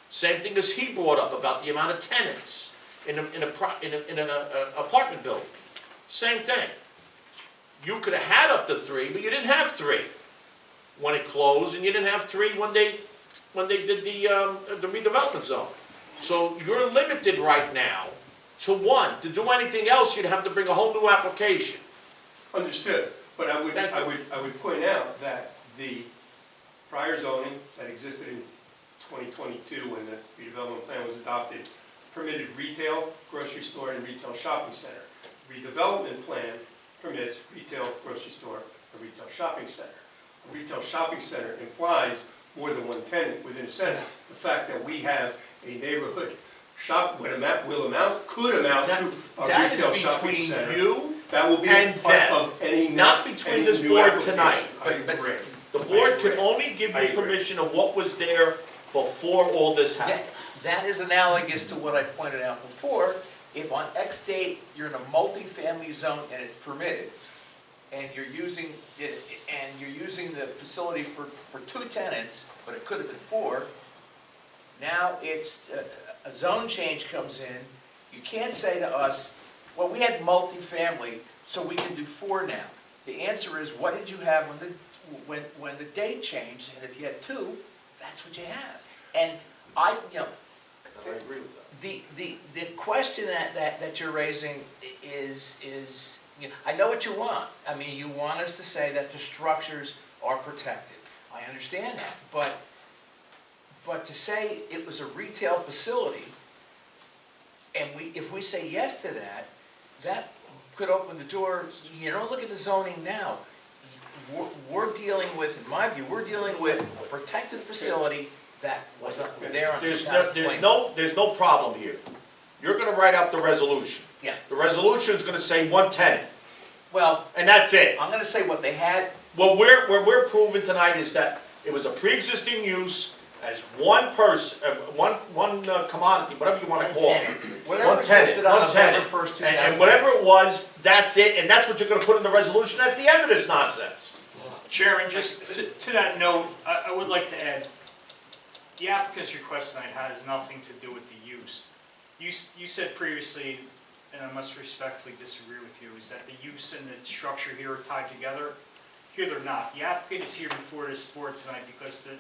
Same thing as he brought up about the amount of tenants in an apartment building. Same thing. You could have had up to 3, but you didn't have 3 when it closed, and you didn't have 3 when they did the redevelopment zone. So you're limited right now to 1. To do anything else, you'd have to bring a whole new application. Understood, but I would point out that the prior zoning that existed in 2022 when the redevelopment plan was adopted permitted retail, grocery store, and retail shopping center. Redevelopment plan permits retail, grocery store, and retail shopping center. A retail shopping center implies more than 1 tenant within a center. The fact that we have a neighborhood shop could amount to a retail shopping center. That is between you That will be and part them, of any not next, between any this new board application. tonight. I agree. The board I can agree. only give I you agree. permission of what was there before all this happened. That is analogous to what I pointed out before. If on X date, you're in a multifamily zone and it's permitted, and you're using it, and you're using the facility for 2 tenants, but it could have been 4, now it's, a zone change comes in, you can't say to us, well, we had multifamily, so we can do 4 now. The answer is, what did you have when the date changed, and if you had 2, that's what you have. And I agree with that. The question that you're raising is, I know what you want. I mean, you want us to say that the structures are protected. I understand that, but to say it was a retail facility, and if we say yes to that, that could open the door. Look at the zoning now. We're dealing with, in my view, we're dealing with a protected facility that was there on 2020. There's no problem here. You're gonna write out the resolution. Yeah. The resolution's gonna say 1 tenant, Well, and that's it. I'm gonna say what they had. What we're proving tonight is that it was a pre-existing use as one person, one commodity, whatever you wanna call it. Whatever existed on November 1st, 2000. And whatever it was, that's it, and that's what you're gonna put in the resolution. That's the end of this nonsense. Chairman, just to that note, I would like to add, the applicant's request tonight has nothing to do with the use. You said previously, and I must respectfully disagree with you, is that the use and the structure here are tied together. Here they're not. The applicant is here before this board tonight because the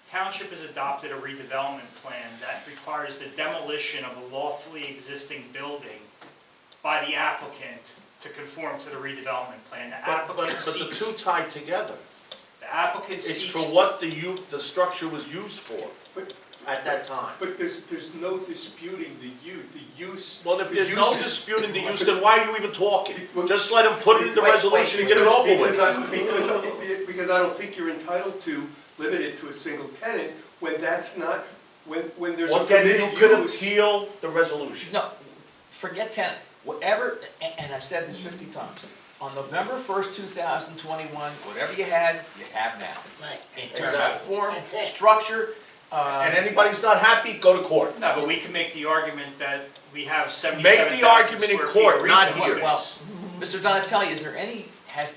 township has adopted a redevelopment plan that requires the demolition of a lawfully existing building by the applicant to conform to the redevelopment plan. The applicant But the seeks, two tied together. the applicant It's seeks. for what the structure was used for But- at that time. But there's no disputing the use. Well, if the there's no use is- disputing the use, then why are you even talking? Just let him put it in the resolution and get it over with. Because I don't think you're entitled to limit it to a single tenant when that's not, when there's a Well, then you permitted could use. appeal the resolution. No, forget tenant, whatever, and I've said this 50 times. On November 1st, 2021, whatever you had, you have now. Right. In terms of form, That's it. structure, And anybody's not happy, go to court. No, but we can make the argument that we have Make the 77,000 argument in square feet court, of not retail here. space. well, Mr. Donatelli, is there any, has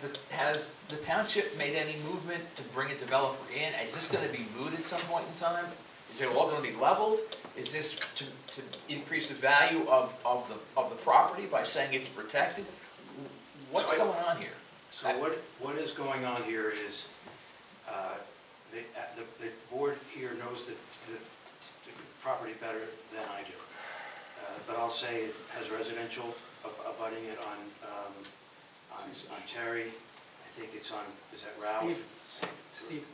the township made any movement to bring a developer in? Is this gonna be moved at some point in time? Is it all gonna be leveled? Is this to increase the value of the property by saying it's protected? What's So I- going on here? So what is going on here is, the board here knows the property better than I do. But I'll say it has residential abutting it on Terry. I think it's on, is that Ralph? Steve,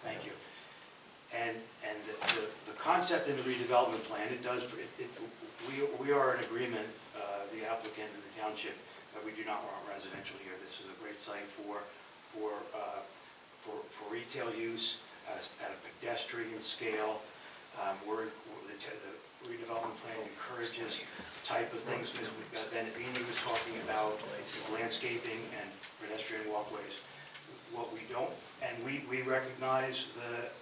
thank you. And the concept in the redevelopment plan, we are in agreement, the applicant and the township, that we do not want residential here. This is a great site for retail use at a pedestrian scale. The redevelopment plan encourages the type of things, because we've got, Benavini was talking about landscaping and pedestrian walkways. What we don't, and we recognize that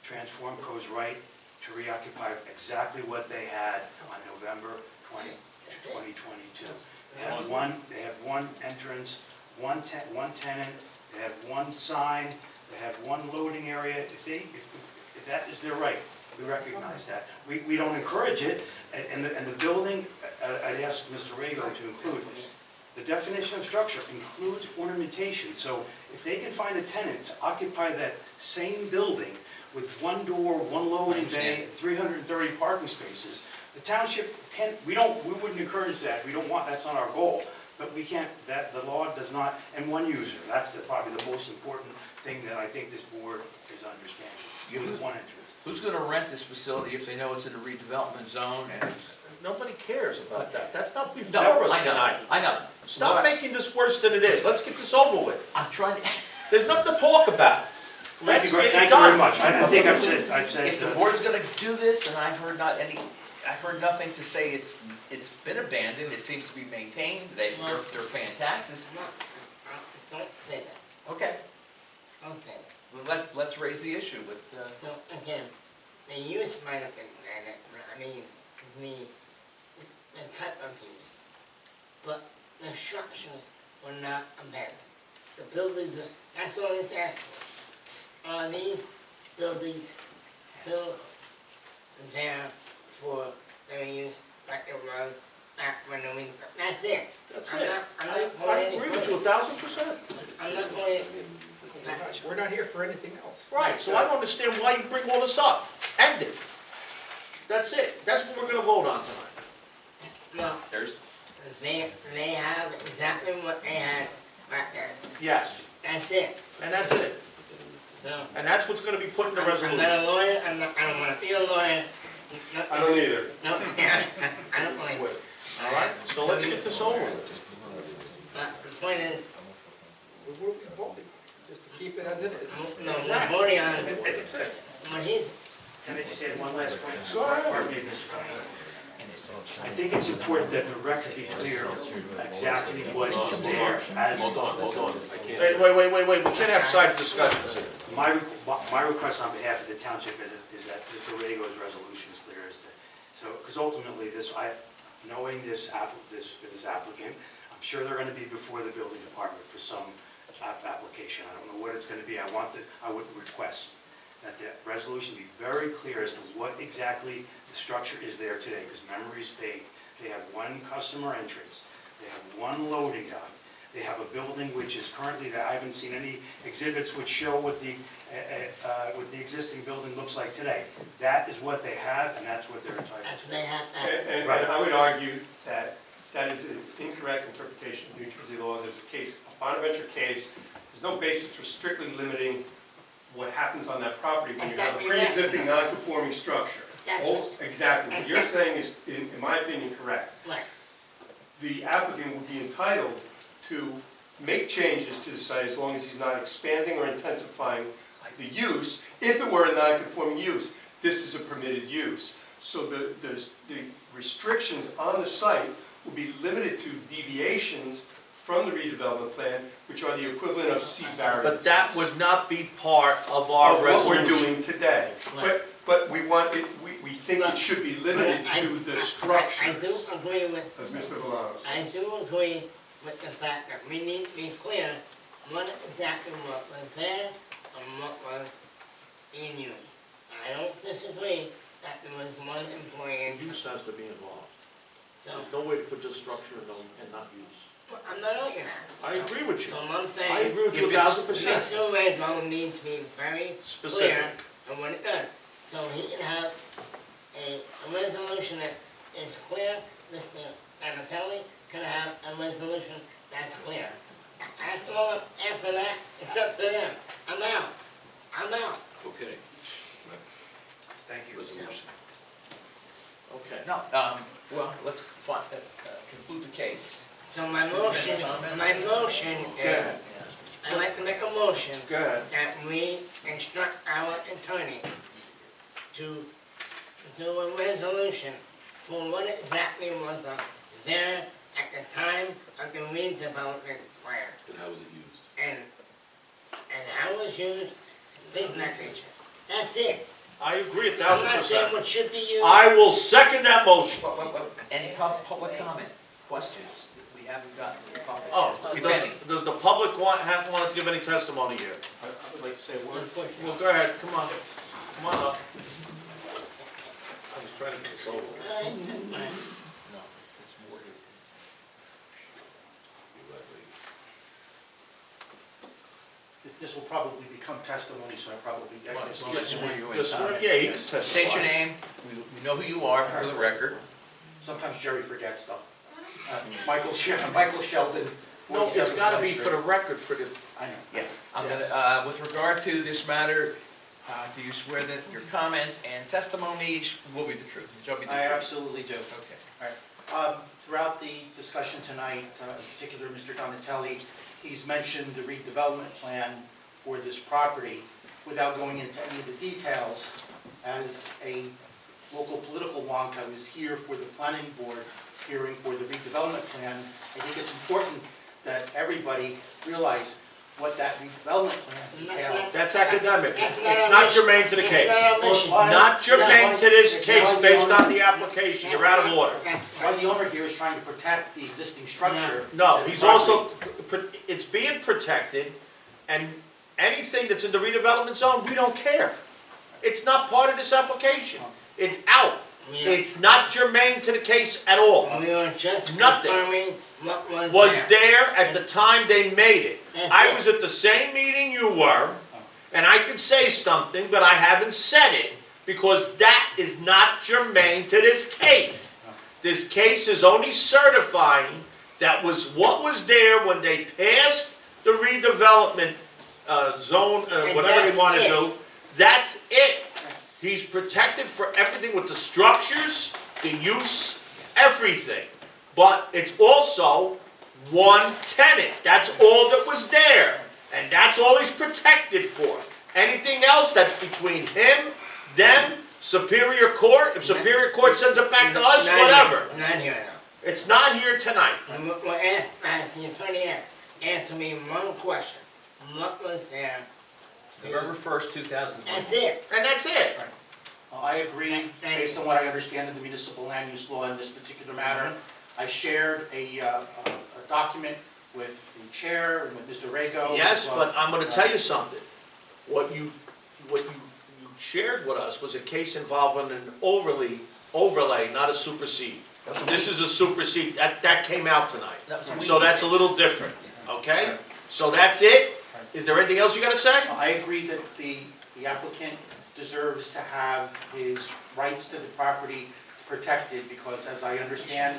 Transform goes right to reoccupy exactly what they had on November 2022. They had one entrance, one tenant, they had one sign, they had one loading area. If that is their right, we recognize that. We don't encourage it, and the building, I'd ask Mr. Rago to include, the definition of structure includes ornamentation. So if they can find a tenant to occupy that same building with one door, one loading bay, 330 parking spaces, the township we wouldn't encourage that. We don't want, that's not our goal. But we can't, the law does not, and one user, that's probably the most important thing that I think this board is understanding, with one entrance. Who's gonna rent this facility if they know it's in a redevelopment zone and Nobody cares about that. That's not before No, us I know, tonight. I know. Stop making this worse than it is. Let's get this over with. I'm trying to, There's nothing to talk about. Let's get it Thank you very done. much. I think I've said. if the board's gonna do this, and I've heard nothing to say it's been abandoned, it seems to be maintained, they're paying taxes. Don't say that, Okay, don't say that. well, let's raise the issue with, So again, the use might have been, I mean, to me, the type of use, but the structures were not abandoned. The buildings, that's all it's asking. Are these buildings still there for their use like it was back when we, that's it. That's I'm it. not- I'm not I going any agree with further. you 1,000%. I'm not going, We're not here for anything else. Right, so I don't understand why you bring all this up. End it. That's it. That's what we're gonna vote on tonight. no, there's, they have exactly what they had back there. Yes, That's it. and that's it. So, And that's what's gonna be put in the I'm not resolution. a lawyer, I don't wanna be a lawyer. No, I don't either. No, I don't believe it. All right, so let's get this over with. But the point is, We're voting, just to keep it as it is. no, we're voting on That's it. what he's, Can I just add one last point? Go ahead. Pardon me, Mr. President. I think it's important that the record be clear exactly what is there as. Hold on. Wait, we can't have side discussions here. My request on behalf of the township is that Mr. Rago's resolution is clear as to, so, because ultimately knowing this applicant, I'm sure they're gonna be before the building department for some application. I don't know what it's gonna be. I would request that the resolution be very clear as to what exactly the structure is there today, because memories fade. They have one customer entrance, they have one loading dock, they have a building which is currently, that I haven't seen any exhibits which show what the existing building looks like today. That is what they have, and that's what they're entitled That's to. what they have, And I would argue that that is an incorrect interpretation of New Jersey law. There's a case, a Bonaventure case, there's no basis for strictly limiting what happens on that property when you have a pre-existing non-conforming structure. That's Oh, exactly. What that's you're not- saying is, in my opinion, correct. right, The applicant would be entitled to make changes to the site as long as he's not expanding or intensifying the use. If it were a non-conforming use, this is a permitted use. So the restrictions on the site will be limited to deviations from the redevelopment plan, which are the equivalent of C variances. But that would not be part of our Of what we're resolution. doing today. Right. But we want it, we think it should be limited I- to the I structures, do agree with, as Mr. Valano I says. do agree with the fact that we need to be clear what exactly what was there and what was being used. I don't disagree that there was one employee in, Use has to be involved. so, There's no way to put just structure and not use. I'm not arguing that. I agree with you. So I'm saying. I agree with you if it's- 1,000%. Mr. Rego needs to be very clear Specific. on what it does. So he can have a resolution that is clear, Mr. Abatelli can have a resolution that's clear. That's all, after that, it's up to them. I'm out. Okay. Thank you. Okay. No, well, let's conclude the case. So my motion is, I'd like to make a motion Go ahead. that we instruct our attorney to do a resolution for what exactly was there at the time of the redevelopment plan. And how was it used? And how it was used, things of that nature. That's it. I agree I'm not saying 1,000%. what should be used. I will second that motion. Any public comment, questions that we haven't gotten to the public? Oh, If any. does the public want to give any testimony here? I would like to say a word. Well, go ahead, come on up. I was trying to get this over with. No, it's more here. This will probably become testimony, so I probably. Yeah, you can testify. State your name, we know who you are for the record. Sometimes Jerry forgets stuff. Michael Sheldon, No, 47 it's gotta be Front for the Street. record, for the, I know. Yes. I'm gonna, with regard to this matter, do you swear that your comments and testimonies will be the truth? Shall be the I truth? absolutely do. Okay. Throughout the discussion tonight, in particular Mr. Donatelli, he's mentioned the redevelopment plan for this property without going into any of the details. As a local political wonk, I was here for the planning board hearing for the redevelopment plan. I think it's important that everybody realize what that redevelopment plan entails. that's academic. That's It's not germane to the case. Not germane to this case based on the application. You're out of order. Why the owner here is trying to protect the existing structure. No, he's also, it's being protected, and anything that's in the redevelopment zone, we don't care. It's not part of this application. It's out. It's not germane to the case at all. We are just Nothing. confirming what was Was there. there at the time they made it. That's I it. was at the same meeting you were, and I could say something, but I haven't said it, because that is not germane to this case. This case is only certifying that was what was there when they passed the redevelopment zone, And whatever they that's want to it. do. That's it. He's protected for everything with the structures, the use, everything. But it's also one tenant. That's all that was there. And that's all he's protected for. Anything else, that's between him, them, Superior Court. If Superior Court sends it back to us, Not whatever. here, not here now. It's not here tonight. Well, ask the attorney, answer me one question. What was there? November 1st, 2001. That's it. And that's it. I agree, based on what I understand of the municipal land use law in this particular matter. I shared a document with the chair and with Mr. Rego. Yes, but I'm gonna tell you something. What you shared with us was a case involving an overlay, not a supersede. This is a supersede, that came out tonight. So that's a little different, okay? So that's it? Is there anything else you gotta say? I agree that the applicant deserves to have his rights to the property protected, because as I understand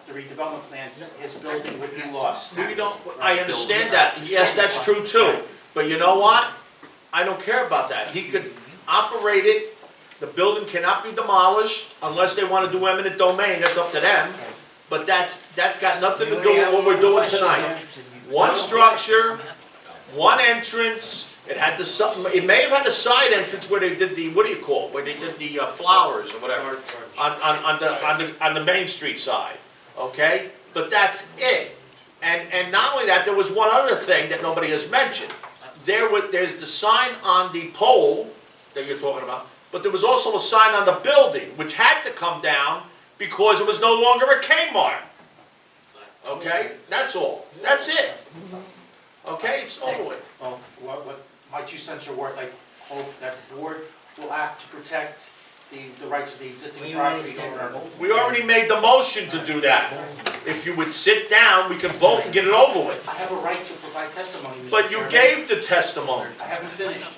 the redevelopment plan, his building would be lost. We don't, I understand that, yes, that's true too. But you know what? I don't care about that. He could operate it, the building cannot be demolished unless they wanna do eminent domain, that's up to them. But that's got nothing to do with what we're doing tonight. One structure, one entrance, it had it may have had a side entrance where they did the, what do you call it, where they did the flowers or whatever, on the Main Street side, okay? But that's it. And not only that, there was one other thing that nobody has mentioned. There's the sign on the pole that you're talking about, but there was also a sign on the building, which had to come down because it was no longer a Kmart. Okay, that's all, that's it. Okay, it's over with. Well, what my 2 cents are worth, I hope that the board will act to protect the rights of the existing property owner. We already made the motion to do that. If you would sit down, we can vote and get it over with. I have a right to provide testimony, Mr. But you Chairman. gave the testimony. I haven't finished.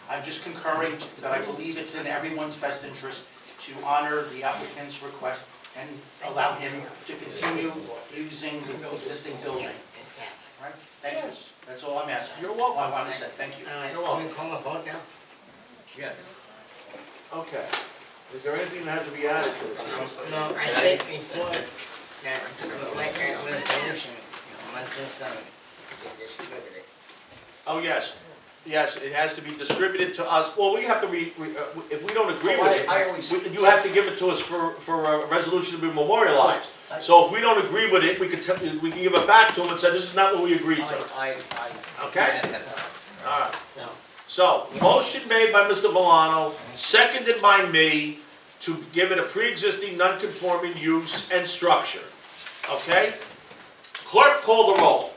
I'm just concurring that I believe it's in everyone's best interest to honor the applicant's request and allow him to continue using the existing building. All right? Thank you. That's all I'm asking. You're welcome. All I want to say, thank you. Can we call a vote now? Yes. Okay. Is there anything that has to be added to this? No, I think before that, like that resolution, once it's done, we distribute it. Oh, yes. Yes, it has to be distributed to us. Well, we have to, if we don't agree with it, you have to give it to us for a resolution to be memorialized. So if we don't agree with it, we can give it back to them and say, this is not what we agreed to. Okay? All right. So, motion made by Mr. Valano, seconded by me, to give it a pre-existing non-conforming use and structure. Okay? Clerk, call the roll.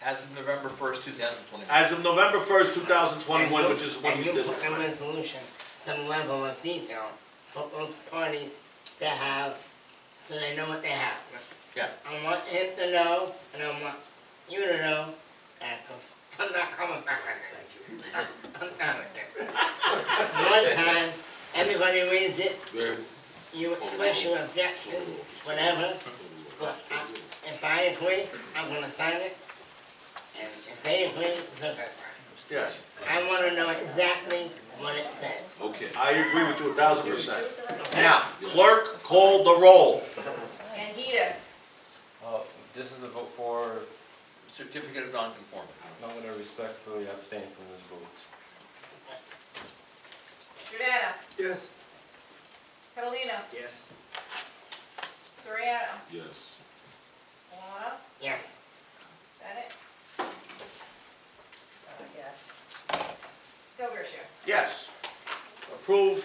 As of November 1st, 2021. As of November 1st, 2021, which is when And you you did put in it. the resolution some level of detail for both parties to have, so they know what they have. Yeah. I want him to know, and I want you to know, that, because I'm not coming back on that. I'm done with it. One time, everybody reads it, you express your objections, whatever, but if I agree, I'm gonna sign it, and if they agree, they're gonna sign Yes. it. I wanna know exactly what it says. Okay, I agree with you 1,000%. Now, clerk, call the roll. Candida, This is a vote for, Certificate of non-conformity. I'm going to respectfully abstain from this vote. Giordano, Yes. Catalino, Yes. Soriano, Yes. Milano, Yes. Bennett, Yes. Del Garcia. Yes. Approved,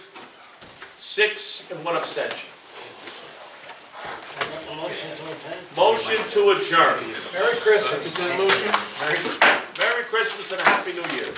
6 and 1 abstention. I make a motion to adjourn. Motion to adjourn. Merry Christmas. Merry Christmas and a Happy New Year.